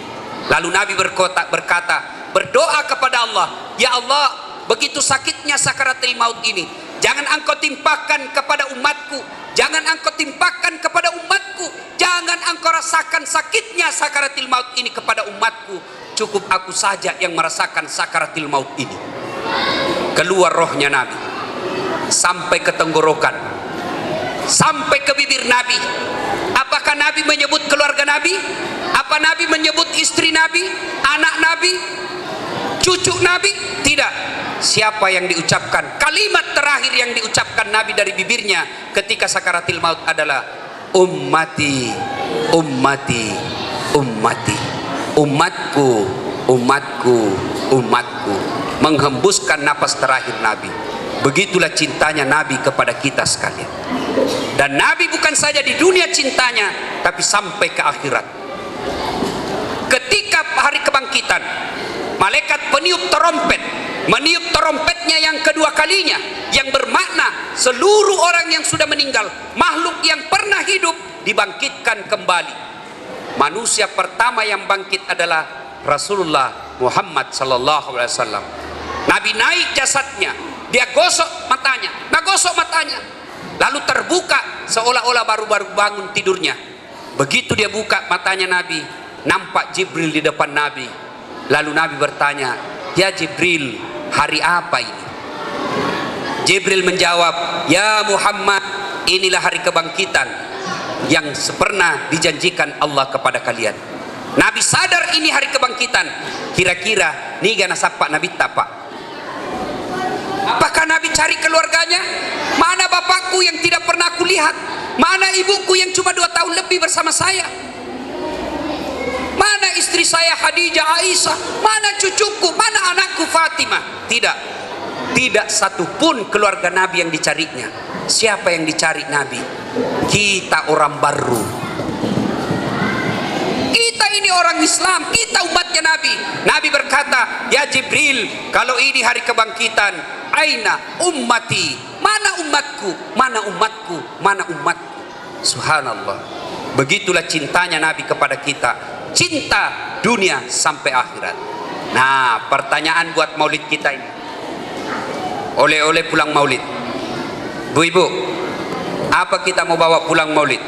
Lalu Nabi berkata, berdoa kepada Allah, ya Allah, begitu sakitnya sakaratil maut ini, jangan engkau timpakan kepada umatku, jangan engkau timpakan kepada umatku, jangan engkau rasakan sakitnya sakaratil maut ini kepada umatku, cukup aku saja yang merasakan sakaratil maut ini. Keluar rohnya Nabi sampai ke tenggorokan, sampai ke bibir Nabi. Apakah Nabi menyebut keluarga Nabi? Apa Nabi menyebut istri Nabi, anak Nabi, cucu Nabi? Tidak. Siapa yang diucapkan kalimat terakhir yang diucapkan Nabi dari bibirnya ketika sakaratil maut adalah ummati, ummati, ummati. Umatku, umatku, umatku. Menghembuskan napas terakhir Nabi. Begitulah cintanya Nabi kepada kita sekalian. Dan Nabi bukan saja di dunia cintanya, tapi sampai ke akhirat. Ketika hari kebangkitan, malaikat peniup terompet, meniup terompetnya yang kedua kalinya, yang bermakna seluruh orang yang sudah meninggal, makhluk yang pernah hidup dibangkitkan kembali. Manusia pertama yang bangkit adalah Rasulullah Muhammad sallallahu alaihi wasallam. Nabi naik jasadnya, dia gosok matanya, lalu terbuka seolah-olah baru-baru bangun tidurnya. Begitu dia buka matanya Nabi, nampak Jibril di depan Nabi. Lalu Nabi bertanya, ya Jibril, hari apa ini? Jibril menjawab, ya Muhammad, inilah hari kebangkitan yang pernah dijanjikan Allah kepada kalian. Nabi sadar ini hari kebangkitan. Kira-kira ni gana sapa Nabi tapak. Apakah Nabi cari keluarganya? Mana bapakku yang tidak pernah aku lihat? Mana ibuku yang cuma 2 tahun lebih bersama saya? Mana istri saya Khadijah, Aisyah? Mana cucuku? Mana anakku Fatimah? Tidak. Tidak satupun keluarga Nabi yang dicarinya. Siapa yang dicari Nabi? Kita orang baru. Kita ini orang Islam, kita umatnya Nabi. Nabi berkata, ya Jibril, kalau ini hari kebangkitan, aina ummati, mana umatku, mana umatku, mana umatku. Subhanallah. Begitulah cintanya Nabi kepada kita, cinta dunia sampai akhirat. Nah, pertanyaan buat maulid kita ini, oleh-oleh pulang maulid. Bu ibu, apa kita mau bawa pulang maulid?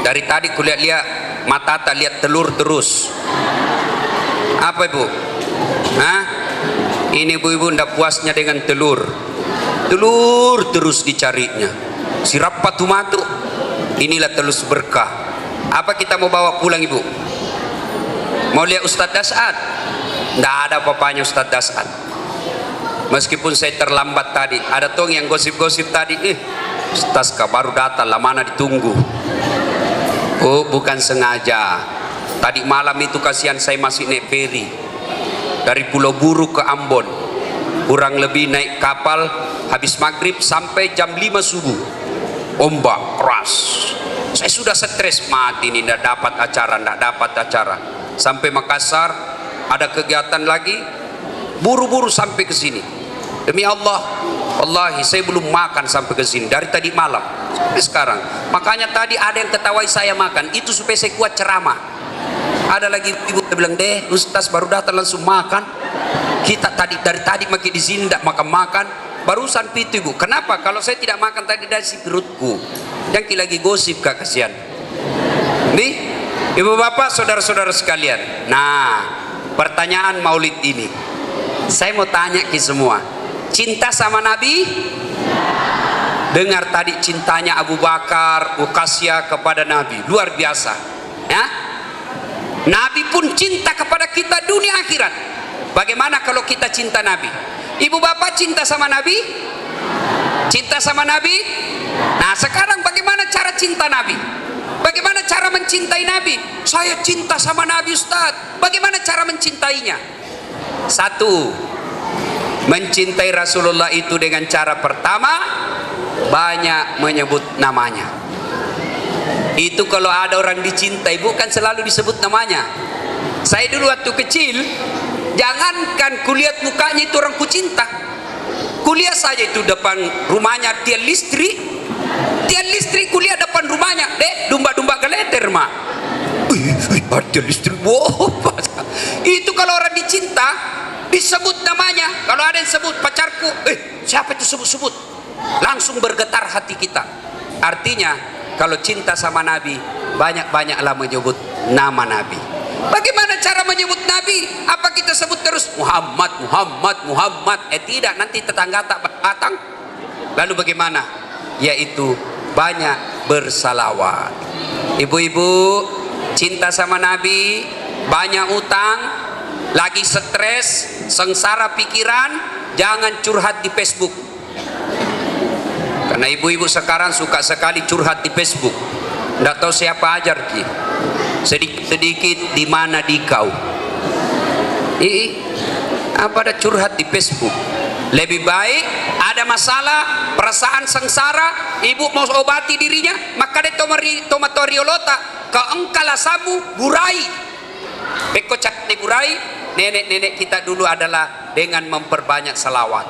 Dari tadi kulihat-lihat mata tak lihat telur terus. Apa ibu? Hah? Ini ibu-ibu ndak puasnya dengan telur. Telur terus dicarinya. Sirap patu-matu. Inilah telur berkah. Apa kita mau bawa pulang ibu? Mau lihat Ustadz Das'ad? Ndak ada apa-apanya Ustadz Das'ad. Meskipun saya terlambat tadi, ada tong yang gosip-gosip tadi, Ustaz baru datang, lah mana ditunggu. Oh, bukan sengaja. Tadi malam itu kasihan saya masih naik feri dari Pulau Buru ke Ambon, kurang lebih naik kapal habis maghrib sampai jam 5 subuh. Ombak keras, saya sudah stres, mati ini, tidak dapat acara. Sampai Makassar ada kegiatan lagi, buru-buru sampai ke sini. Demi Allah, wallahi saya belum makan sampai ke sini dari tadi malam sampai sekarang. Makanya tadi ada yang ketawain saya makan, itu supaya saya kuat ceramah. Ada lagi ibu bilang, deh Ustaz baru datang langsung makan. Kita dari tadi makin di sini tidak makan. Barusan itu ibu. Kenapa? Kalau saya tidak makan tadi dari si perutku. Yang lagi gosip kak, kasihan. Nih, ibu bapak, saudara-saudara sekalian. Nah, pertanyaan maulid ini, saya mau tanya ke semua. Cinta sama Nabi? Dengar tadi cintanya Abu Bakar, Uqasyah kepada Nabi, luar biasa. Ya? Nabi pun cinta kepada kita dunia akhirat. Bagaimana kalau kita cinta Nabi? Ibu bapak cinta sama Nabi? Cinta sama Nabi? Nah sekarang bagaimana cara cinta Nabi? Bagaimana cara mencintai Nabi? Saya cinta sama Nabi Ustaz. Bagaimana cara mencintainya? Satu, mencintai Rasulullah itu dengan cara pertama, banyak menyebut namanya. Itu kalau ada orang dicintai bukan selalu disebut namanya. Saya dulu waktu kecil, jangankan kulihat mukanya itu orang ku cinta. kuliah saja itu depan rumahnya tiang listrik. Tiang listrik kuliah depan rumahnya. Dek, domba-domba geleter, mak. Tiang listrik, wow. Itu kalau orang dicinta, disebut namanya. Kalau ada yang sebut pacarku, siapa itu sebut-sebut? Langsung bergetar hati kita. Artinya, kalau cinta sama Nabi, banyak-banyaklah menyebut nama Nabi. Bagaimana cara menyebut Nabi? Apa kita sebut terus Muhammad, Muhammad, Muhammad? Tidak, nanti tetangga tak batang. Lalu bagaimana? Yaitu banyak bersalawat. Ibu-ibu cinta sama Nabi, banyak utang, lagi stres, sengsara pikiran, jangan curhat di Facebook. Karena ibu-ibu sekarang suka sekali curhat di Facebook. Tidak tahu siapa ajar ki. Sedikit-sedikit di mana di kau. Apa ada curhat di Facebook? Lebih baik ada masalah, perasaan sengsara, ibu mau obati dirinya, maka de tomatoriolota ke engkala sabu burai. Beko cat di burai, nenek-nenek kita dulu adalah dengan memperbanyak salawat.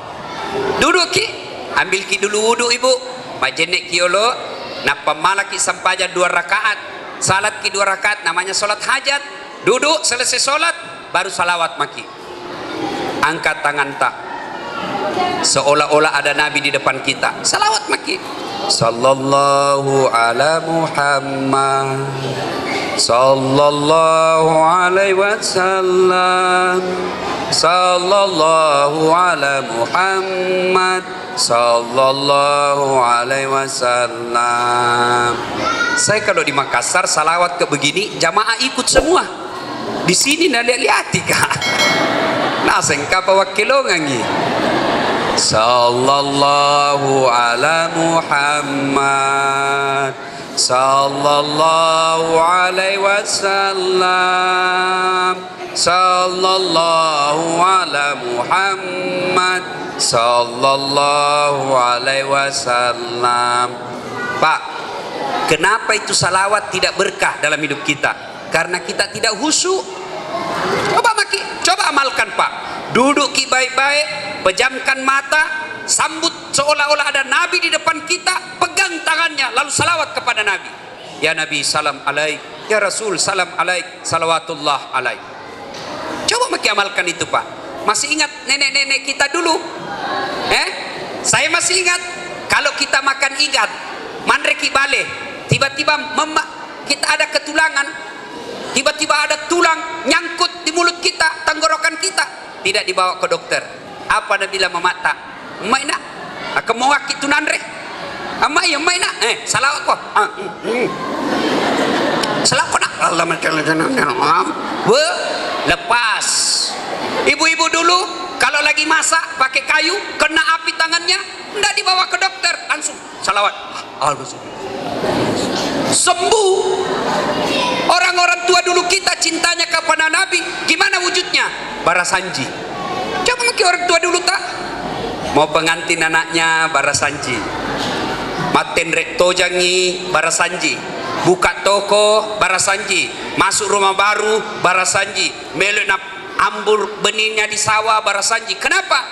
Duduk ki, ambil ki dulu wudu ibu, majenek kiolo, napa malaki sampaja 2 rakaat, salat ki 2 rakaat, namanya salat hajat. Duduk selesai salat, baru salawat maki. Angkat tangan tak, seolah-olah ada Nabi di depan kita. Salawat maki. Sallallahu ala Muhammad, sallallahu alaihi wasallam, sallallahu ala Muhammad, sallallahu alaihi wasallam. Saya kalau di Makassar salawat ke begini, jamaah ikut semua. Di sini nak lihat kak. Nah, sengkap wakilongangi. Sallallahu ala Muhammad, sallallahu alaihi wasallam, sallallahu ala Muhammad, sallallahu alaihi wasallam. Pak, kenapa itu salawat tidak berkah dalam hidup kita? Karena kita tidak khusyuk. Coba maki, coba amalkan Pak. Duduk ki baik-baik, pejamkan mata, sambut seolah-olah ada Nabi di depan kita, pegang tangannya, lalu salawat kepada Nabi. Ya Nabi salam alaik, ya Rasul salam alaik, salawatullah alaik. Coba maki amalkan itu Pak. Masih ingat nenek-nenek kita dulu? Saya masih ingat, kalau kita makan ikan, mandreki bale, tiba-tiba kita ada ketulangan, tiba-tiba ada tulang nyangkut di mulut kita, tenggorokan kita, tidak dibawa ke dokter. Apa Nabi bilang memata? Maina, mau akit tunanre. Amai maina, salawat kok. Salawat kok nak. Allah lepas. Ibu-ibu dulu kalau lagi masak pakai kayu, kena api tangannya, tidak dibawa ke dokter, langsung salawat. Sembuh. Orang-orang tua dulu kita cintanya kepada Nabi, gimana wujudnya? Barasanji. Coba mungkin orang tua dulu tak mau pengantin anaknya barasanji, maten rekto jangi barasanji, buka toko barasanji, masuk rumah baru barasanji, meluk ambur benihnya di sawah barasanji. Kenapa?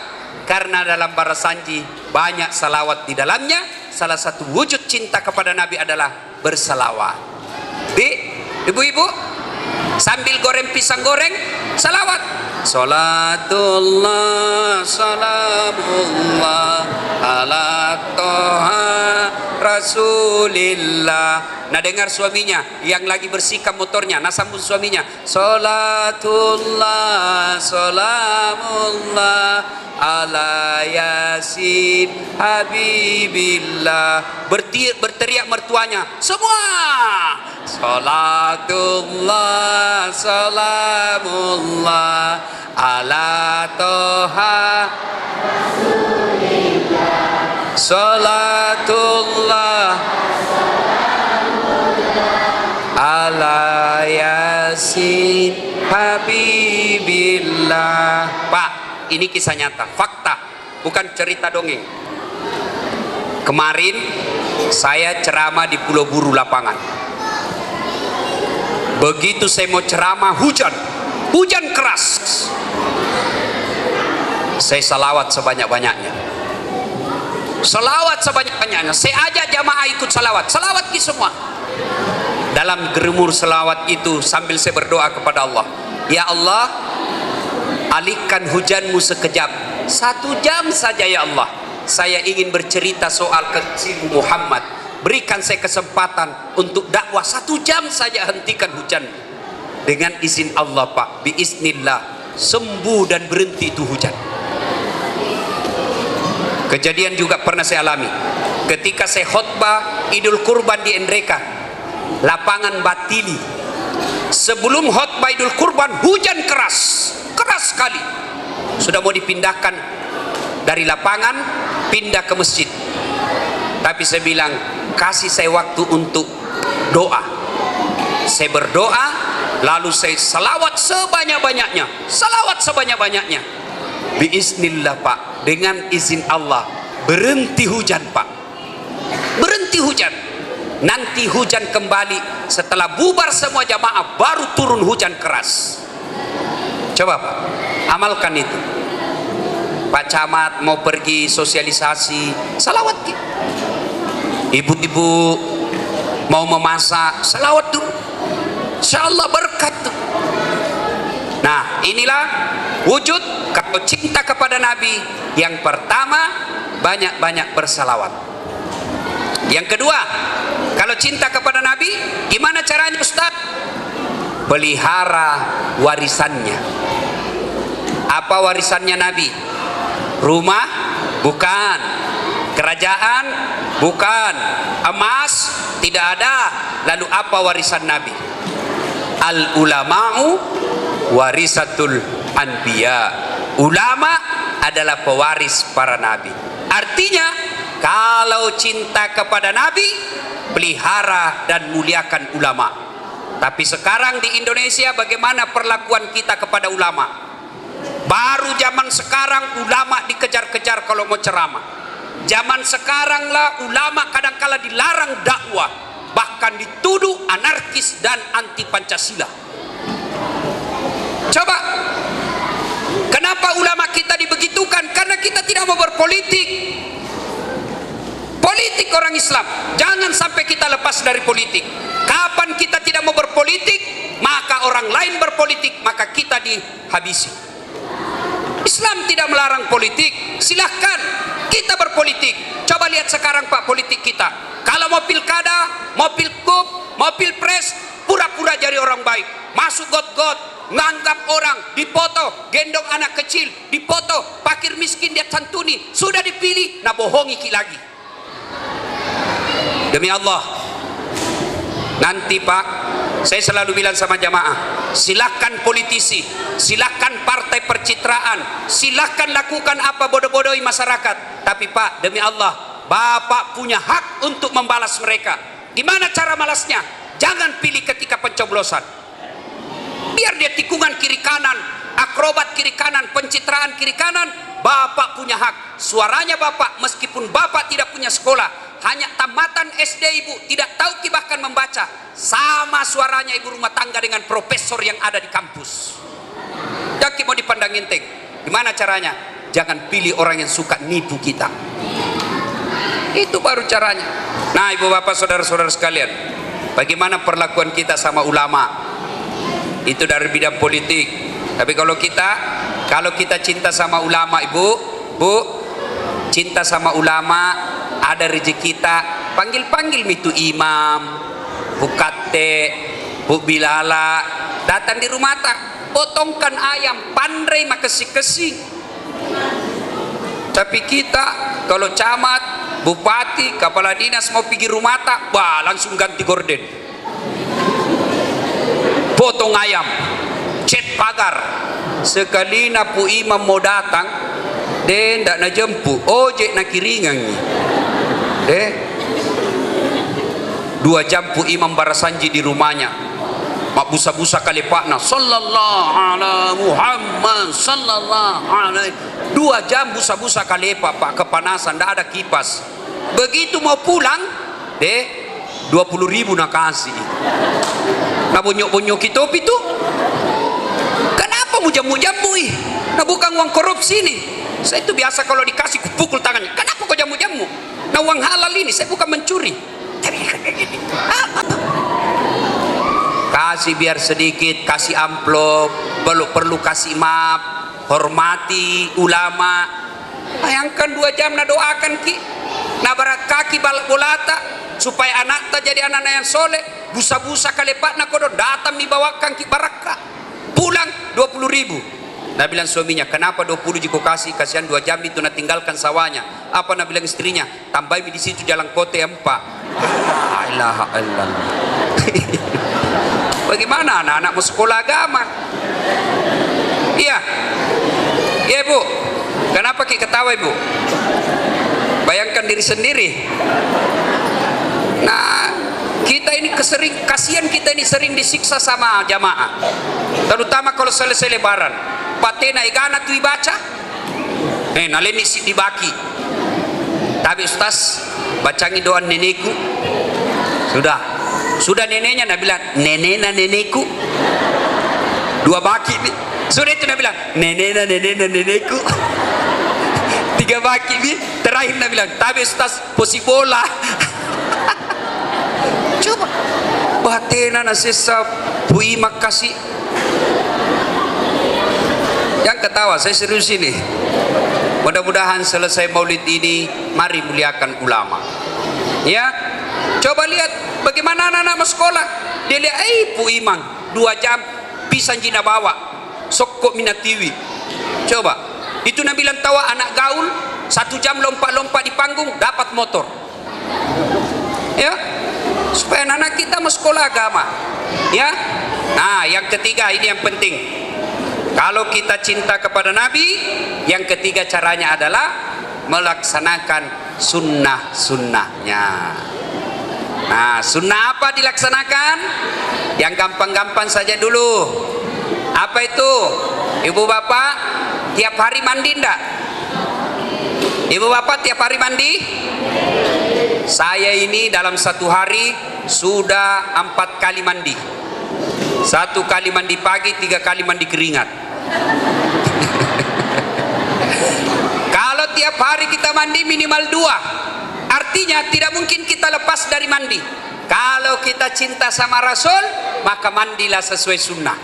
Karena dalam barasanji banyak salawat di dalamnya. Salah satu wujud cinta kepada Nabi adalah bersalawat. Ibu-ibu sambil goreng pisang goreng, salawat. Salatullah salamullah ala toha rasulillah. Nah, dengar suaminya yang lagi bersihkan motornya, nah sambung suaminya. Salatullah salamullah ala yasin habibillah. Berteriak mertuanya semua. Salatullah salamullah ala toha rasulillah. Salatullah ala yasin habibillah. Pak, ini kisah nyata, fakta, bukan cerita dongeng. Kemarin saya ceramah di Pulau Buru Lapangan. Begitu saya mau ceramah, hujan keras. Saya salawat sebanyak-banyaknya. Selawat sebanyak-banyaknya. Saya ajak jamaah ikut salawat. Salawat ki semua. Dalam gerumur selawat itu sambil saya berdoa kepada Allah, ya Allah, alihkan hujanmu sekejap, 1 jam saja ya Allah. Saya ingin bercerita soal kekasihmu Muhammad. Berikan saya kesempatan untuk dakwah 1 jam saja, hentikan hujan. Dengan izin Allah Pak, biiznillah, sembuh dan berhenti itu hujan. Kejadian juga pernah saya alami ketika saya khutbah Idul Kurban di Endreka, lapangan Batili. Sebelum khutbah Idul Kurban hujan keras sekali. Sudah mau dipindahkan dari lapangan pindah ke masjid. Tapi saya bilang, kasih saya waktu untuk doa. Saya berdoa, lalu saya salawat sebanyak-banyaknya. Salawat sebanyak-banyaknya. Biiznillah Pak, dengan izin Allah berhenti hujan Pak. Berhenti hujan. Nanti hujan kembali setelah bubar semua jamaah, baru turun hujan keras. Coba Pak, amalkan itu. Pak Camat mau pergi sosialisasi, salawat gitu. Ibu-ibu mau memasak, salawat dulu. Insyaallah berkat tuh. Nah, inilah wujud kalau cinta kepada Nabi. Yang pertama, banyak-banyak bersalawat. Yang kedua, kalau cinta kepada Nabi, gimana caranya Ustaz? Pelihara warisannya. Apa warisannya Nabi? Rumah? Bukan. Kerajaan? Bukan. Emas? Tidak ada. Lalu apa warisan Nabi? Al ulama'u warisatul anbiya. Ulama adalah pewaris para nabi. Artinya, kalau cinta kepada Nabi, pelihara dan muliakan ulama. Tapi sekarang di Indonesia bagaimana perlakuan kita kepada ulama? Baru zaman sekarang ulama dikejar-kejar kalau mau ceramah. Zaman sekarang lah ulama kadangkala dilarang dakwah, bahkan dituduh anarkis dan anti Pancasila. Coba, kenapa ulama kita dibegitukan? Karena kita tidak mau berpolitik. Politik orang Islam, jangan sampai kita lepas dari politik. Kapan kita tidak mau berpolitik, maka orang lain berpolitik, maka kita dihabisi. Islam tidak melarang politik, silahkan kita berpolitik. Coba lihat sekarang Pak, politik kita. Kalau mau pilkada, mau pilkup, mau pilpres, pura-pura jadi orang baik, masuk got-got, nganggap orang, dipoto, gendong anak kecil, dipoto, fakir miskin dia santuni, sudah dipilih, nah bohongi ki lagi. Demi Allah, nanti Pak, saya selalu bilang sama jamaah, silakan politisi, silakan partai percitraan, silakan lakukan apa bodoh-bodohi masyarakat. Tapi Pak, demi Allah, Bapak punya hak untuk membalas mereka. Gimana cara balasnya? Jangan pilih ketika pencoblosan. Biar dia tikungan kiri kanan, akrobat kiri kanan, pencitraan kiri kanan, Bapak punya hak. Suaranya Bapak, meskipun Bapak tidak punya sekolah, hanya tamatan SD Ibu, tidak tahu bahkan membaca, sama suaranya ibu rumah tangga dengan profesor yang ada di kampus. Jadi mau dipandang enteng. Gimana caranya? Jangan pilih orang yang suka nipu kita. Itu baru caranya. Nah, ibu bapak saudara-saudara sekalian, bagaimana perlakuan kita sama ulama? Itu dari bidang politik. Tapi kalau kita cinta sama ulama, Bu, cinta sama ulama, ada rezeki kita, panggil itu imam, Bu Kate, Bu Bilala, datang di rumah tak, potongkan ayam, pandai makesi-kesi. Tapi kita kalau camat, bupati, kepala dinas mau pergi rumah tak, wah langsung ganti gorden, potong ayam, cet pagar. Sekali napu imam mau datang, dia ndak na jemput, ojek na kiringan. 2 jam pu imam barasanji di rumahnya, mak busa-busa kali pakna, sallallahu ala Muhammad, sallallahu alaihi. 2 jam busa-busa kali pak kepanasan, ndak ada kipas. Begitu mau pulang, 20.000 nak kasih. Nah bonyok-bonyok itu Kenapa mujam-mujam bui? Nah bukan uang korupsi nih. Saya itu biasa kalau dikasih kupukul tangannya. Kenapa kau jamu-jamu? Nah, uang halal ini, saya bukan mencuri. Kasih biar sedikit, kasih amplop, perlu kasih maaf, hormati ulama. Bayangkan 2 jam na doakan ki, na barat kaki balak bolata supaya anak tak jadi anak yang soleh. Busa-busa kalepat na kodo datang dibawakan ki barakah. Pulang 20.000. Nah bilang suaminya, kenapa 20 jiko kasih? Kasihan 2 jam itu na tinggalkan sawahnya. Apa na bilang istrinya? Tambah di situ jalan kota yang 4. La ilaha illallah. Bagaimana anak-anak mau sekolah agama? Iya. Iya, Bu. Kenapa kita ketawa, Ibu? Bayangkan diri sendiri. Nah, kita ini kasihan kita ini sering disiksa sama jamaah. Terutama kalau selesai lebaran. Patena igana tu ibaca. Naleni si dibaki. Tapi Ustaz, bacangi doa nenekku. Sudah neneknya nak bilang nenekna nenekku. 2 baki nih. Sudah itu nak bilang nenekna nenekku. 3 baki nih. Terakhir nak bilang tapi Ustaz posi bola. Coba batena nasisa pui makasih. Yang ketawa saya serius ini. Mudah-mudahan selesai maulid ini mari muliakan ulama. Ya. Coba lihat bagaimana anak-anak sekolah. Dia lihat, Pu Imang 2 jam pisang jina bawa sokok minatiwi. Coba itu Nabi bilang tawa anak gaul 1 jam lompat-lompat di panggung dapat motor. Ya, supaya anak kita mau sekolah agama. Ya. Nah, yang ketiga ini yang penting. Kalau kita cinta kepada Nabi, yang ketiga caranya adalah melaksanakan sunnah-sunnahnya. Nah, sunnah apa dilaksanakan? Yang gampang-gampang saja dulu. Apa itu? Ibu bapak tiap hari mandi enggak? Ibu bapak tiap hari mandi? Saya ini dalam 1 hari sudah 4 kali mandi. 1 kali mandi pagi, 3 kali mandi keringat. Kalau tiap hari kita mandi minimal 2. Artinya tidak mungkin kita lepas dari mandi. Kalau kita cinta sama Rasul, maka mandilah sesuai sunnah.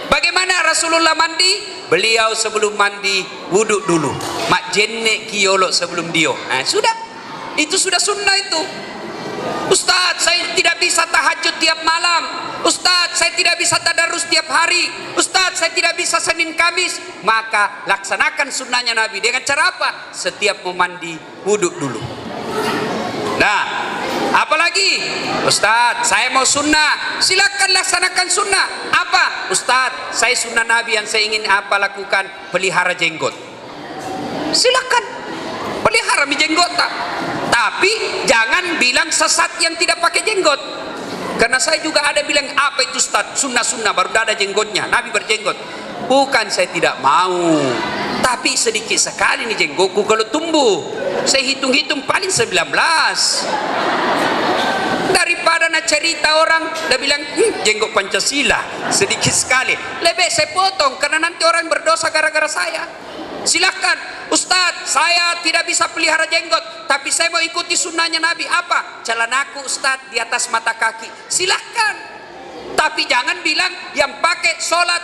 Bagaimana Rasulullah mandi? Beliau sebelum mandi wudhu dulu. Mak jenne kiyolo sebelum dio. Nah, sudah. Itu sudah sunnah itu. Ustaz, saya tidak bisa tahajud tiap malam. Ustaz, saya tidak bisa tadarus tiap hari. Ustaz, saya tidak bisa Senin Kamis. Maka laksanakan sunnahnya Nabi. Dengan cara apa? Setiap mau mandi wudhu dulu. Nah, apalagi Ustaz, saya mau sunnah. Silakan laksanakan sunnah. Apa? Ustaz, saya sunnah Nabi yang saya ingin apa lakukan? Pelihara jenggot. Silakan pelihara jenggot tak. Tapi jangan bilang sesat yang tidak pakai jenggot. Karena saya juga ada bilang apa itu Ustaz? Sunnah-sunnah baru ada jenggotnya. Nabi berjenggot. Bukan saya tidak mau, tapi sedikit sekali nih jenggotku kalau tumbuh. Saya hitung-hitung paling 19. Daripada nak cerita orang dah bilang jenggot Pancasila sedikit sekali, lebih saya potong karena nanti orang berdosa gara-gara saya. Silakan Ustaz, saya tidak bisa pelihara jenggot, tapi saya mau ikuti sunnahnya Nabi. Apa? Celanaku Ustaz di atas mata kaki. Silakan, tapi jangan bilang yang pakai sholat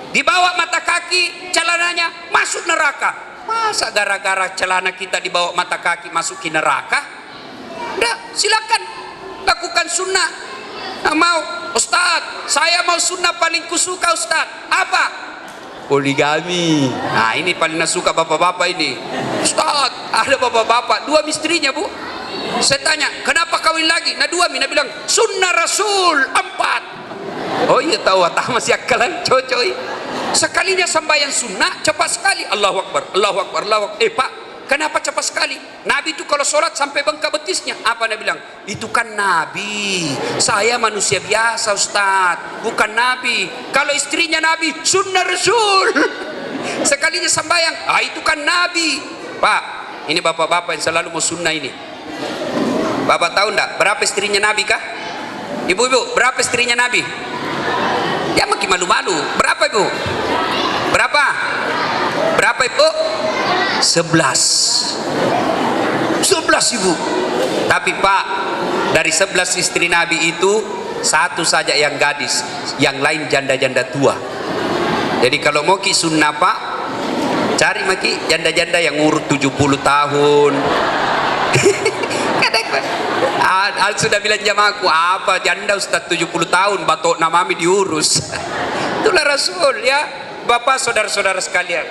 di bawah mata kaki celananya masuk neraka. Masa gara-gara celana kita di bawah mata kaki masuk ke neraka? Enggak, silakan lakukan sunnah. Nah, mau Ustaz, saya mau sunnah paling kusuka Ustaz. Apa? Poligami. Nah, ini paling suka bapak-bapak ini. Ustaz, ada bapak-bapak 2 istrinya, Bu. Saya tanya, kenapa kawin lagi? Nah, 2 mina bilang sunnah Rasul 4. Oh iya tahu, masih akalan cocoy. Sekalinya sembahyang sunnah cepat sekali. Allahu Akbar, Allahu Akbar, Allahu Akbar. Pak, kenapa cepat sekali? Nabi itu kalau sholat sampai bengkak betisnya. Apa Nabi bilang? Itu kan Nabi. Saya manusia biasa Ustaz, bukan Nabi. Kalau istrinya Nabi, sunnah Rasul. Sekalinya sembahyang, itu kan Nabi. Pak, ini bapak-bapak yang selalu mau sunnah ini. Bapak tahu enggak berapa istrinya Nabi kah? Ibu-ibu, berapa istrinya Nabi? Ya makin malu-malu. Berapa Ibu? Berapa? Berapa Ibu? 11 ibu. Tapi Pak, dari 11 istri Nabi itu satu saja yang gadis, yang lain janda-janda tua. Jadi kalau mau ki sunnah Pak, cari maki janda-janda yang urut 70 tahun. Kadang sudah bilang jamaahku, apa janda Ustaz 70 tahun batok namami diurus. Itulah Rasul ya, Bapak saudara-saudara sekalian.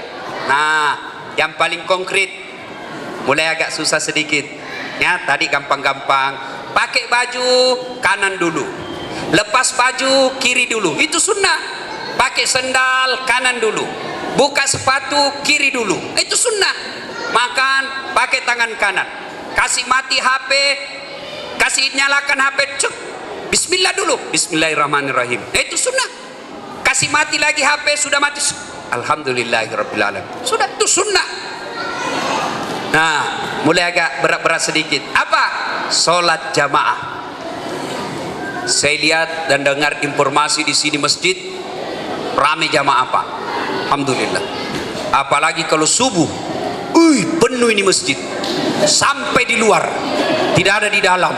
Nah, yang paling konkret mulai agak susah sedikit. Ya, tadi gampang-gampang. Pakai baju kanan dulu. Lepas baju kiri dulu. Itu sunnah. Pakai sendal kanan dulu. Buka sepatu kiri dulu. Itu sunnah. Makan pakai tangan kanan. Kasih mati HP, kasih nyalakan HP, cuk. Bismillah dulu. Bismillahirrahmanirrahim. Itu sunnah. Kasih mati lagi HP, sudah mati. Alhamdulillahirabbil alamin. Sudah, itu sunnah. Nah, mulai agak berat-berat sedikit. Apa? Sholat jamaah. Saya lihat dan dengar informasi di sini masjid ramai jamaah Pak. Alhamdulillah. Apalagi kalau subuh, penuh ini masjid. Sampai di luar, tidak ada di dalam.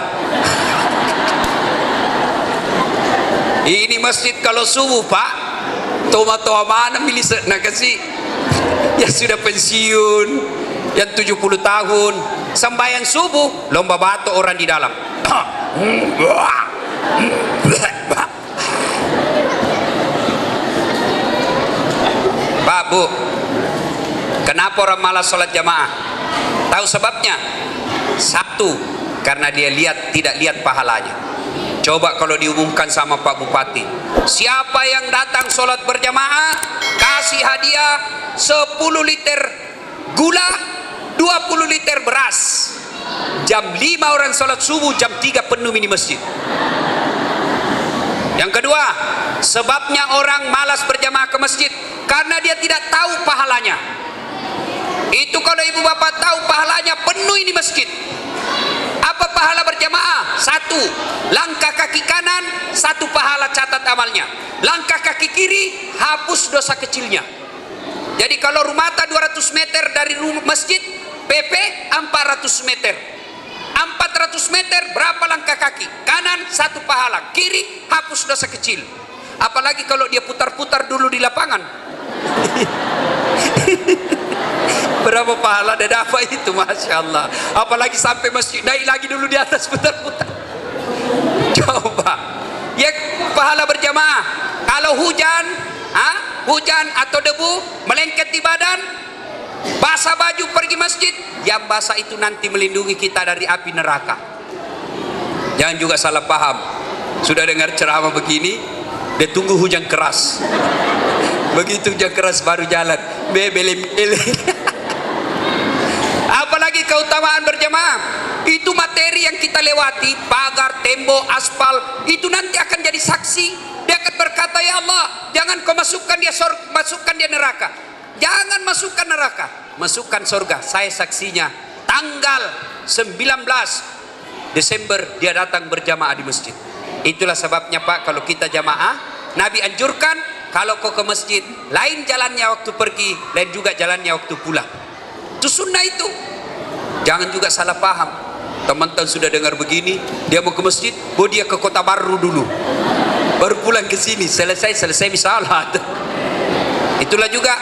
Ini masjid kalau subuh Pak, toa mana milih nak kasih yang sudah pensiun, yang 70 tahun, sembahyang subuh lomba batuk orang di dalam. Pak, Bu, kenapa orang malas sholat jamaah? Tahu sebabnya? Satu, karena dia tidak lihat pahalanya. Coba kalau diumumkan sama Pak Bupati, siapa yang datang sholat berjamaah, kasih hadiah 10 liter gula, 20 liter beras. Jam 5 orang sholat subuh, jam 3 penuh ini masjid. Yang kedua, sebabnya orang malas berjamaah ke masjid karena dia tidak tahu pahalanya. Itu kalau ibu bapak tahu pahalanya, penuh ini masjid. Apa pahala berjamaah? Satu, langkah kaki kanan, satu pahala catat amalnya. Langkah kaki kiri, hapus dosa kecilnya. Jadi kalau rumata 200 meter dari masjid, PP 400 meter. 400 meter berapa langkah kaki? Kanan satu pahala, kiri hapus dosa kecil. Apalagi kalau dia putar-putar dulu di lapangan. Berapa pahala dan apa itu, Masya Allah. Apalagi sampai masjid, naik lagi dulu di atas, putar-putar. Coba ya, pahala berjamaah. Kalau hujan atau debu melengket di badan, basah baju pergi masjid, yang basah itu nanti melindungi kita dari api neraka. Jangan juga salah paham. Sudah dengar ceramah begini, dia tunggu hujan keras. Begitu hujan keras baru jalan. Bele-bele. Apalagi keutamaan berjamaah, itu materi yang kita lewati, pagar, tembok, aspal, itu nanti akan jadi saksi. Dia akan berkata, ya Allah, jangan kau masukkan dia neraka, jangan masukkan neraka, masukkan surga. Saya saksinya. Tanggal 19 Desember dia datang berjamaah di masjid. Itulah sebabnya Pak, kalau kita jamaah, Nabi anjurkan kalau kau ke masjid, lain jalannya waktu pergi, lain juga jalannya waktu pulang. Itu sunnah itu. Jangan juga salah paham. Teman-teman sudah dengar begini, dia mau ke masjid, dia ke Kota Baru dulu, baru pulang ke sini. Selesai misalah. Itulah juga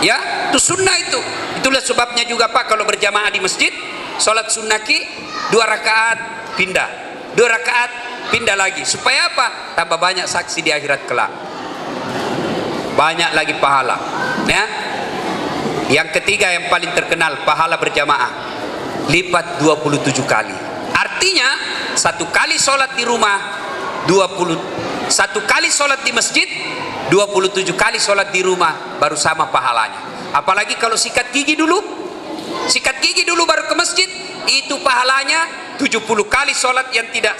ya, itu sunnah itu. Itulah sebabnya juga Pak, kalau berjamaah di masjid, sholat sunnah 2 rakaat pindah, 2 rakaat pindah lagi. Supaya apa? Tambah banyak saksi di akhirat kelak, banyak lagi pahala ya. Yang ketiga yang paling terkenal, pahala berjamaah lipat 27 kali. Artinya satu kali sholat di rumah 1 kali sholat di masjid, 27 kali sholat di rumah baru sama pahalanya. Apalagi kalau sikat gigi dulu baru ke masjid, itu pahalanya 70 kali sholat yang tidak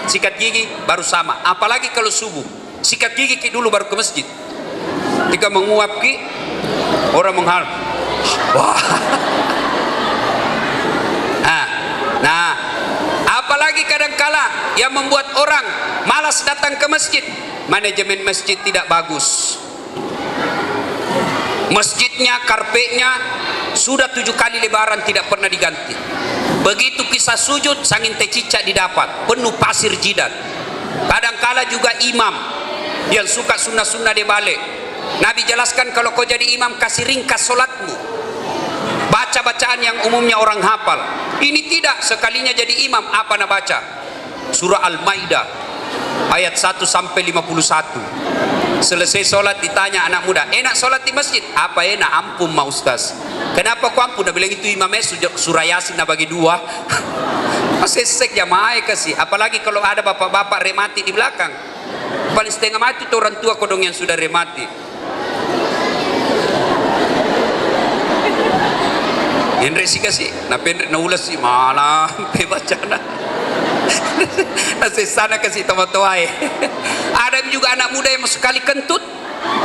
sikat gigi baru sama. Apalagi kalau subuh, sikat gigi dulu baru ke masjid. Jika menguap orang mengharap, wah. Nah, apalagi kadangkala yang membuat orang malas datang ke masjid, manajemen masjid tidak bagus. Masjidnya, karpetnya Sudah 7 kali lebaran tidak pernah diganti. Begitu kisah sujud, sangin teh cicak didapat, penuh pasir jidat. Kadangkala juga imam yang suka sunnah-sunnah dia balik. Nabi jelaskan kalau kau jadi imam kasih ringkas solatmu, baca bacaan yang umumnya orang hafal. Ini tidak, sekalinya jadi imam apa nak baca? Surah Al-Maidah ayat 1 sampai 51. Selesai solat ditanya anak muda, enak solat di masjid? Apa enak? Ampun ma ustaz. Kenapa kau ampun? Dia bilang itu imamnya surah Yasin nak bagi 2. Masih sek jamaah kasih. Apalagi kalau ada bapak-bapak remati di belakang. Paling setengah mati itu orang tua kodong yang sudah remati. Hendrik sih kasih. Nah pendek na ulas sih malah pebacana. Nasi sana kasih tomat-toai. Ada juga anak muda yang sekali kentut,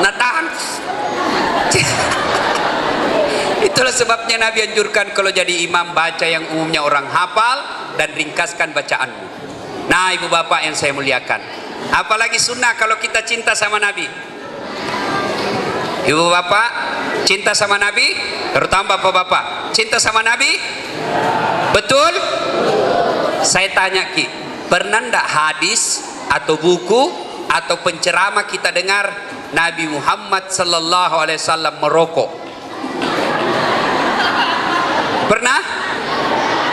nah tahan. Itulah sebabnya Nabi anjurkan kalau jadi imam baca yang umumnya orang hafal dan ringkaskan bacaanmu. Nah ibu bapak yang saya muliakan, apalagi sunnah kalau kita cinta sama Nabi. Ibu bapak cinta sama Nabi, terutama bapak-bapak cinta sama Nabi, betul? Saya tanya Ki, pernah ndak hadis atau buku atau penceramah kita dengar Nabi Muhammad sallallahu alaihi wasallam merokok? Pernah?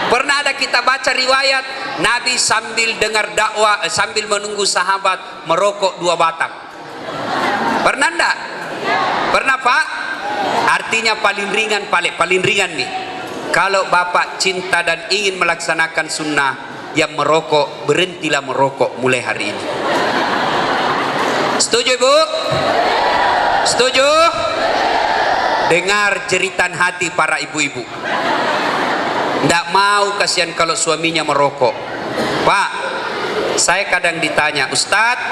Pernah ada kita baca riwayat Nabi sambil dengar dakwah, sambil menunggu sahabat merokok 2 batang? Pernah ndak? Pernah Pak? Artinya paling ringan nih. Kalau bapak cinta dan ingin melaksanakan sunnah yang merokok, berhentilah merokok mulai hari ini. Setuju ibu? Setuju? Dengar jeritan hati para ibu-ibu. Tidak mau kasihan kalau suaminya merokok. Pak, saya kadang ditanya, Ustadz,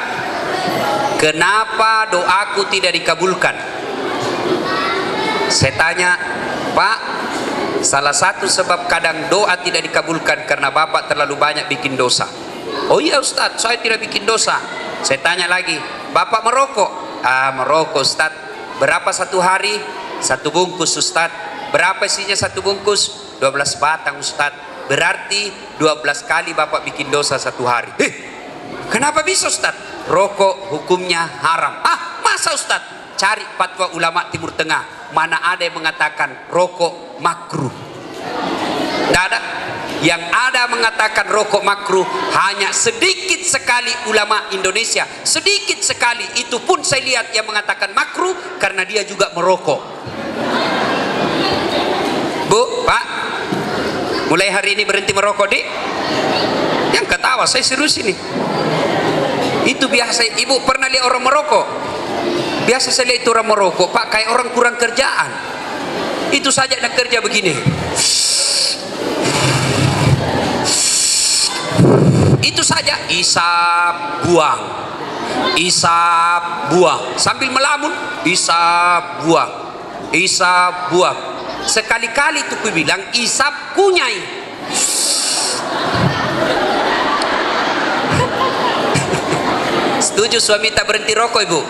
kenapa doaku tidak dikabulkan? Saya tanya, Pak, salah satu sebab kadang doa tidak dikabulkan karena bapak terlalu banyak bikin dosa. Oh iya Ustadz, saya tidak bikin dosa. Saya tanya lagi, bapak merokok? Merokok Ustadz. Berapa satu hari? 1 bungkus Ustadz. Berapa isinya 1 bungkus? 12 batang Ustadz. Berarti 12 kali bapak bikin dosa 1 hari. Kenapa bisa Ustadz? Rokok hukumnya haram. Masa Ustadz? Cari fatwa ulama Timur Tengah, mana ada yang mengatakan rokok makruh? Tidak ada. Yang ada mengatakan rokok makruh hanya sedikit sekali ulama Indonesia, sedikit sekali. Itu pun saya lihat yang mengatakan makruh karena dia juga merokok. Bu, Pak, mulai hari ini berhenti merokok, Dik. Yang ketawa, saya serius ini. Itu biasa. Ibu pernah lihat orang merokok? Biasa saya lihat itu orang merokok, Pak, kayak orang kurang kerjaan. Itu saja nak kerja begini. Itu saja, isap buang, isap buang, sambil melamun, isap buang, isap buang. Sekali-kali tuh ku bilang isap kunyai. Setuju suami tak berhenti rokok ibu?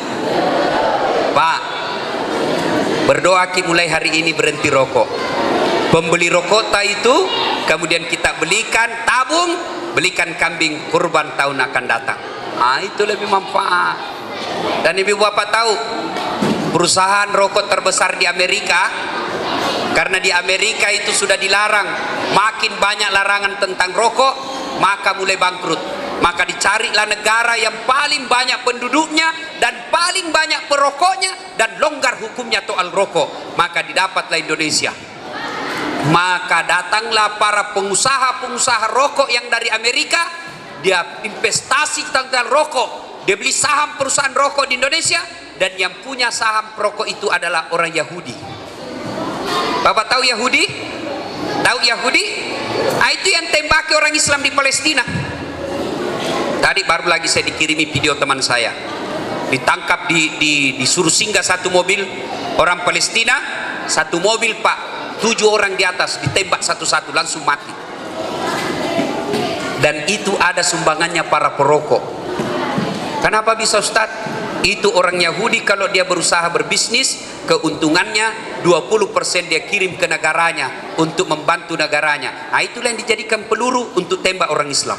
Pak, berdoa Ki mulai hari ini berhenti rokok. Pembeli rokok itu kemudian kita belikan tabung, belikan kambing kurban tahun akan datang. Itu lebih manfaat. Dan ibu bapak tahu perusahaan rokok terbesar di Amerika, karena di Amerika itu sudah dilarang, makin banyak larangan tentang rokok, maka mulai bangkrut. Maka dicarilah negara yang paling banyak penduduknya dan paling banyak perokoknya dan longgar hukumnya soal rokok, maka didapatlah Indonesia. Maka datanglah para pengusaha-pengusaha rokok yang dari Amerika, dia investasi tentang rokok, dia beli saham perusahaan rokok di Indonesia, dan yang punya saham rokok itu adalah orang Yahudi. Bapak tahu Yahudi? Tahu Yahudi? Itu yang tembaki orang Islam di Palestina. Tadi baru lagi saya dikirimi video teman saya, ditangkap disuruh singgah 1 mobil orang Palestina, 1 mobil Pak, 7 orang di atas ditembak satu-satu langsung mati. Dan itu ada sumbangannya para perokok. Kenapa bisa Ustadz? Itu orang Yahudi kalau dia berusaha berbisnis, keuntungannya 20% dia kirim ke negaranya untuk membantu negaranya. Nah, itulah yang dijadikan peluru untuk tembak orang Islam.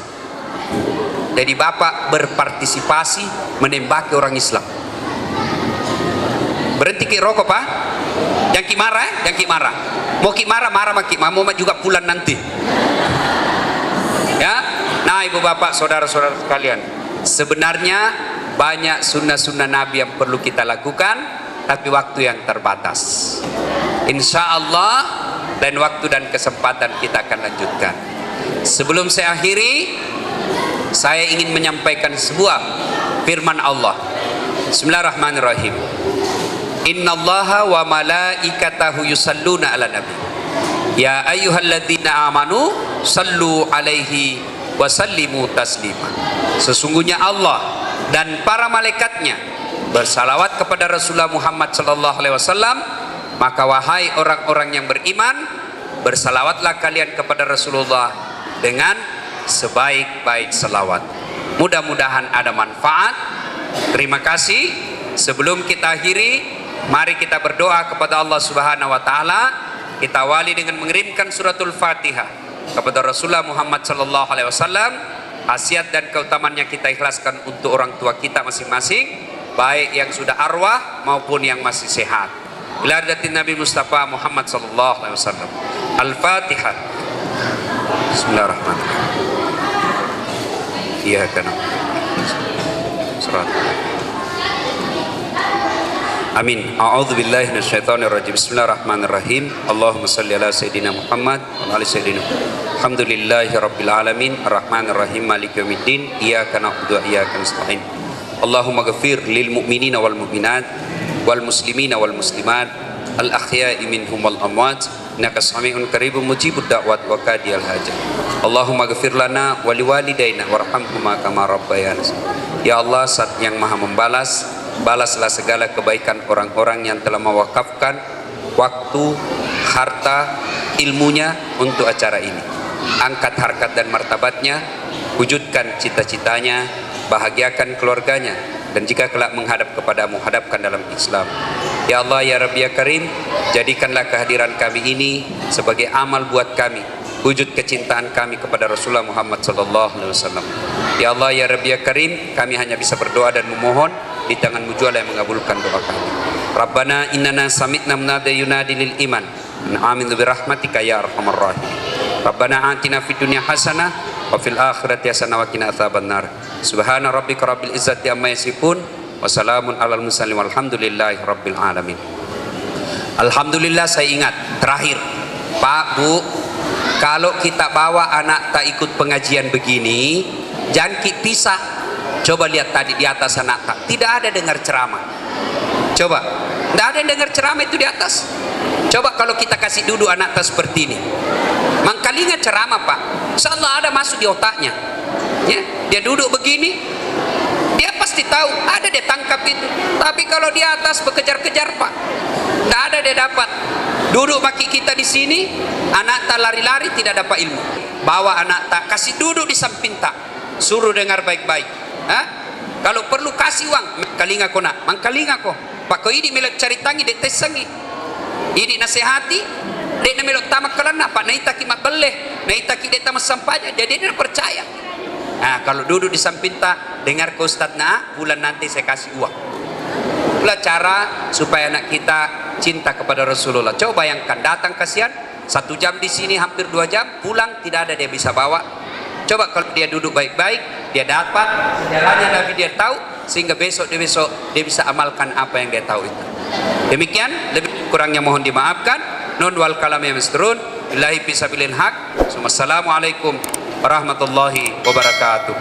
Jadi bapak berpartisipasi menembaki orang Islam. Berhenti ki rokok pak, yang ki marah, yang ki marah. Mau ki marah, marah maki, mau juga pulang nanti. Ya, nah ibu bapak, saudara-saudara sekalian, sebenarnya banyak sunnah-sunnah Nabi yang perlu kita lakukan, tapi waktu yang terbatas. Insya Allah dan waktu dan kesempatan kita akan lanjutkan. Sebelum saya akhiri, saya ingin menyampaikan sebuah firman Allah. Bismillahirrahmanirrahim. Innallaha wa malaikatahu yusalluna ala nabi. Ya ayyuhalladzina amanu sallu alaihi wa sallimu taslima. Sesungguhnya Allah dan para malaikatnya bersalawat kepada Rasulullah Muhammad sallallahu alaihi wasallam. Maka wahai orang-orang yang beriman, bersalawatlah kalian kepada Rasulullah dengan sebaik-baik salawat. Mudah-mudahan ada manfaat. Terima kasih. Sebelum kita akhiri, mari kita berdoa kepada Allah Subhanahu wa taala. Kita awali dengan mengirimkan suratul Fatihah kepada Rasulullah Muhammad sallallahu alaihi wasallam. Khasiat dan keutamaannya kita ikhlaskan untuk orang tua kita masing-masing, baik yang sudah arwah maupun yang masih sehat. Ila hadatin Nabi Mustafa Muhammad sallallahu alaihi wasallam. Al-Fatihah. Bismillahirrahmanirrahim. Iya kan. Surat. Amin. A'udzu billahi minasyaitonir rajim. Bismillahirrahmanirrahim. Allahumma shalli ala sayidina Muhammad wa ala sayidina. Alhamdulillahi rabbil alamin, arrahmanir rahim, maliki yaumiddin. Iyyaka na'budu wa iyyaka nasta'in. Allahumma ghfir lil mu'minina wal mu'minat wal muslimina wal muslimat al ahya'i minhum wal amwat innaka sami'un qaribun mujibud da'wat wa qadiyal hajat. Allahumma ghfir lana wa liwalidayna warhamhuma kama rabbayana. Ya Allah, Zat yang Maha membalas, balaslah segala kebaikan orang-orang yang telah mewakafkan waktu, harta, ilmunya untuk acara ini. Angkat harkat dan martabatnya, wujudkan cita-citanya, bahagiakan keluarganya, dan jika kelak menghadap kepadamu, hadapkan dalam Islam. Ya Allah, ya Rabbi, ya Karim, jadikanlah kehadiran kami ini sebagai amal buat kami, wujud kecintaan kami kepada Rasulullah Muhammad sallallahu alaihi wasallam. Ya Allah, ya Rabbi, ya Karim, kami hanya bisa berdoa dan memohon, di tanganmu jual yang mengabulkan doa kami. Rabbana innana sami'na munadi yunadi lil iman amin bi rahmatika ya arhamar rahim. Rabbana atina fid dunya hasanah wa fil akhirati hasanah wa qina adzabannar. Subhana rabbika rabbil izzati amma yasifun wa salamun alal mursalin walhamdulillahi rabbil alamin. Alhamdulillah, saya ingat terakhir Pak Bu, kalau kita bawa anak tak ikut pengajian begini, jangan pisah. Coba lihat tadi di atas anak tak, tidak ada dengar ceramah. Coba, tidak ada yang dengar ceramah itu di atas. Coba kalau kita kasih duduk anak tak seperti ini, mangkalinya ceramah Pak, insyaallah ada masuk di otaknya. Ya, dia duduk begini, dia pasti tahu, ada dia tangkap itu. Tapi kalau di atas bekejar-kejar Pak, tidak ada dia dapat. Duduk maki kita di sini, anak tak lari-lari tidak dapat ilmu. Bawa anak tak, kasih duduk di samping tak, suruh dengar baik-baik. Kalau perlu kasih uang, mangkalinga ko nak, mangkalinga ko. Pak ko ini melok cari tangi dek tesangi. Ini nasihati, dek na melok tamak kalana, Pak naita ki mabeleh, naita ki dek tamak sampahnya, jadi dia percaya. Nah, kalau duduk di samping tak, dengar ke Ustadz, nah bulan nanti saya kasih uang. Itulah cara supaya anak kita cinta kepada Rasulullah. Coba bayangkan, datang kasihan 1 jam di sini, hampir 2 jam, pulang tidak ada dia bisa bawa. Coba kalau dia duduk baik-baik, dia dapat sejarahnya Nabi, dia tahu, sehingga besok dia bisa amalkan apa yang dia tahu itu. Demikian, lebih kurangnya mohon dimaafkan. Nun wal kalam yang misturun. Billahi fisabilil haq. Assalamualaikum warahmatullahi wabarakatuh.